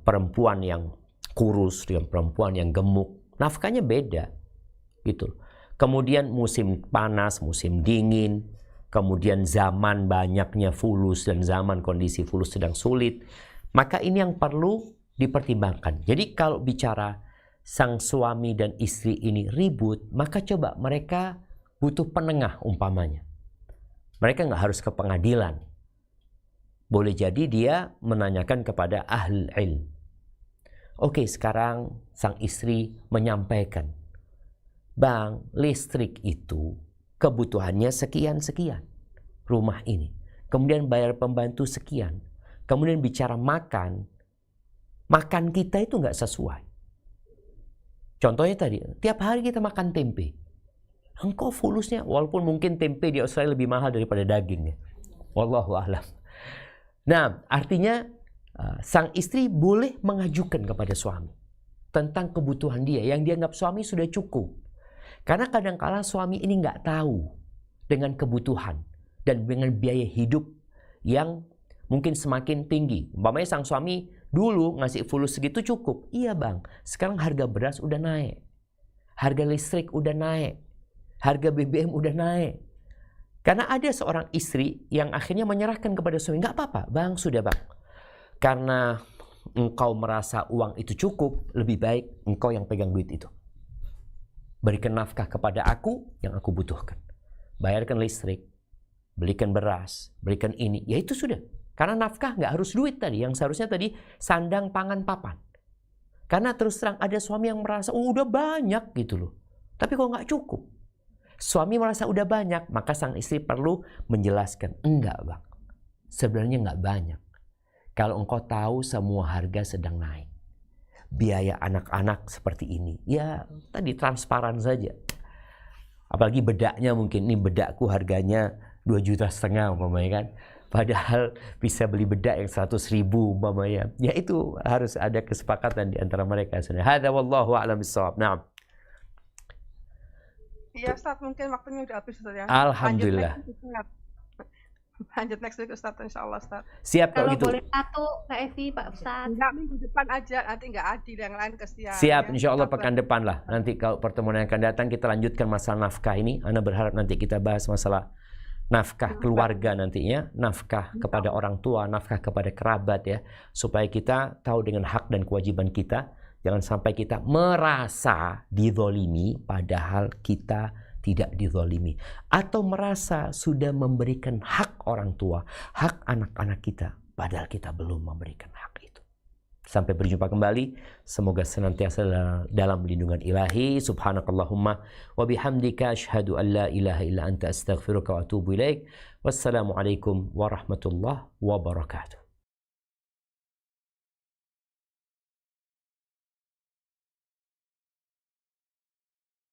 perempuan yang kurus dengan perempuan yang gemuk, nafkahnya beda, gitu. Kemudian musim panas, musim dingin, kemudian zaman banyaknya fulus dan zaman kondisi fulus sedang sulit, maka ini yang perlu dipertimbangkan. Jadi kalau bicara sang suami dan istri ini ribut, maka coba mereka butuh penengah umpamanya. Mereka nggak harus ke pengadilan. Boleh jadi dia menanyakan kepada ahli ilmu. Oke, sekarang sang istri menyampaikan, Bang, listrik itu kebutuhannya sekian-sekian, rumah ini. Kemudian bayar pembantu sekian. Kemudian bicara makan kita itu nggak sesuai. Contohnya tadi, tiap hari kita makan tempe. Engkau fulusnya, walaupun mungkin tempe di Australia lebih mahal daripada dagingnya. Wallahu a'lam. Nah, artinya sang istri boleh mengajukan kepada suami tentang kebutuhan dia yang dianggap suami sudah cukup. Karena kadang-kala suami ini nggak tahu dengan kebutuhan dan dengan biaya hidup yang mungkin semakin tinggi. Umpamanya sang suami dulu ngasih fulus segitu cukup. Iya bang, sekarang harga beras udah naik. Harga listrik udah naik. Harga BBM udah naik. Karena ada seorang istri yang akhirnya menyerahkan kepada suami. Nggak apa-apa bang, sudah bang. Karena engkau merasa uang itu cukup, lebih baik engkau yang pegang duit itu. Berikan nafkah kepada aku yang aku butuhkan. Bayarkan listrik, belikan beras, berikan ini. Ya itu sudah. Karena nafkah nggak harus duit tadi. Yang seharusnya tadi sandang, pangan, papan. Karena terus terang ada suami yang merasa, oh udah banyak gitu loh. Tapi kok nggak cukup. Suami merasa udah banyak, maka sang istri perlu menjelaskan. Enggak bang, sebenarnya nggak banyak. Kalau engkau tahu semua harga sedang naik. Biaya anak-anak seperti ini. Ya tadi transparan saja. Apalagi bedaknya mungkin. Ini bedakku harganya 2,5 juta umpamanya kan. Padahal bisa beli bedak yang 100.000 umpamanya. Ya itu harus ada kesepakatan di antara mereka. Hadza wallahu a'lam bissawab. Naam. Iya Ustaz, mungkin waktunya udah habis Ustaz ya. Alhamdulillah. Lanjut next week Ustaz, insyaAllah Ustaz. Siap kalau gitu. Boleh satu Kak Evi, Pak Ustaz. Enggak, minggu depan aja, nanti enggak adil yang lain kesian. Siap, ya. insya Allah pekan depan lah. Nanti kalau pertemuan yang akan datang kita lanjutkan masalah nafkah ini. Ana berharap nanti kita bahas masalah nafkah keluarga nantinya, nafkah kepada orang tua, nafkah kepada kerabat ya. Supaya kita tahu dengan hak dan kewajiban kita. Jangan sampai kita merasa dizolimi padahal kita tidak dizolimi. Atau merasa sudah memberikan hak orang tua, hak anak-anak kita, padahal kita belum memberikan hak itu. Sampai berjumpa kembali. Semoga senantiasa dalam lindungan ilahi. Subhanakallahumma wa bihamdika asyhadu an la ilaha illa anta astaghfiruka wa atubu ilaik. Wassalamualaikum warahmatullahi wabarakatuh.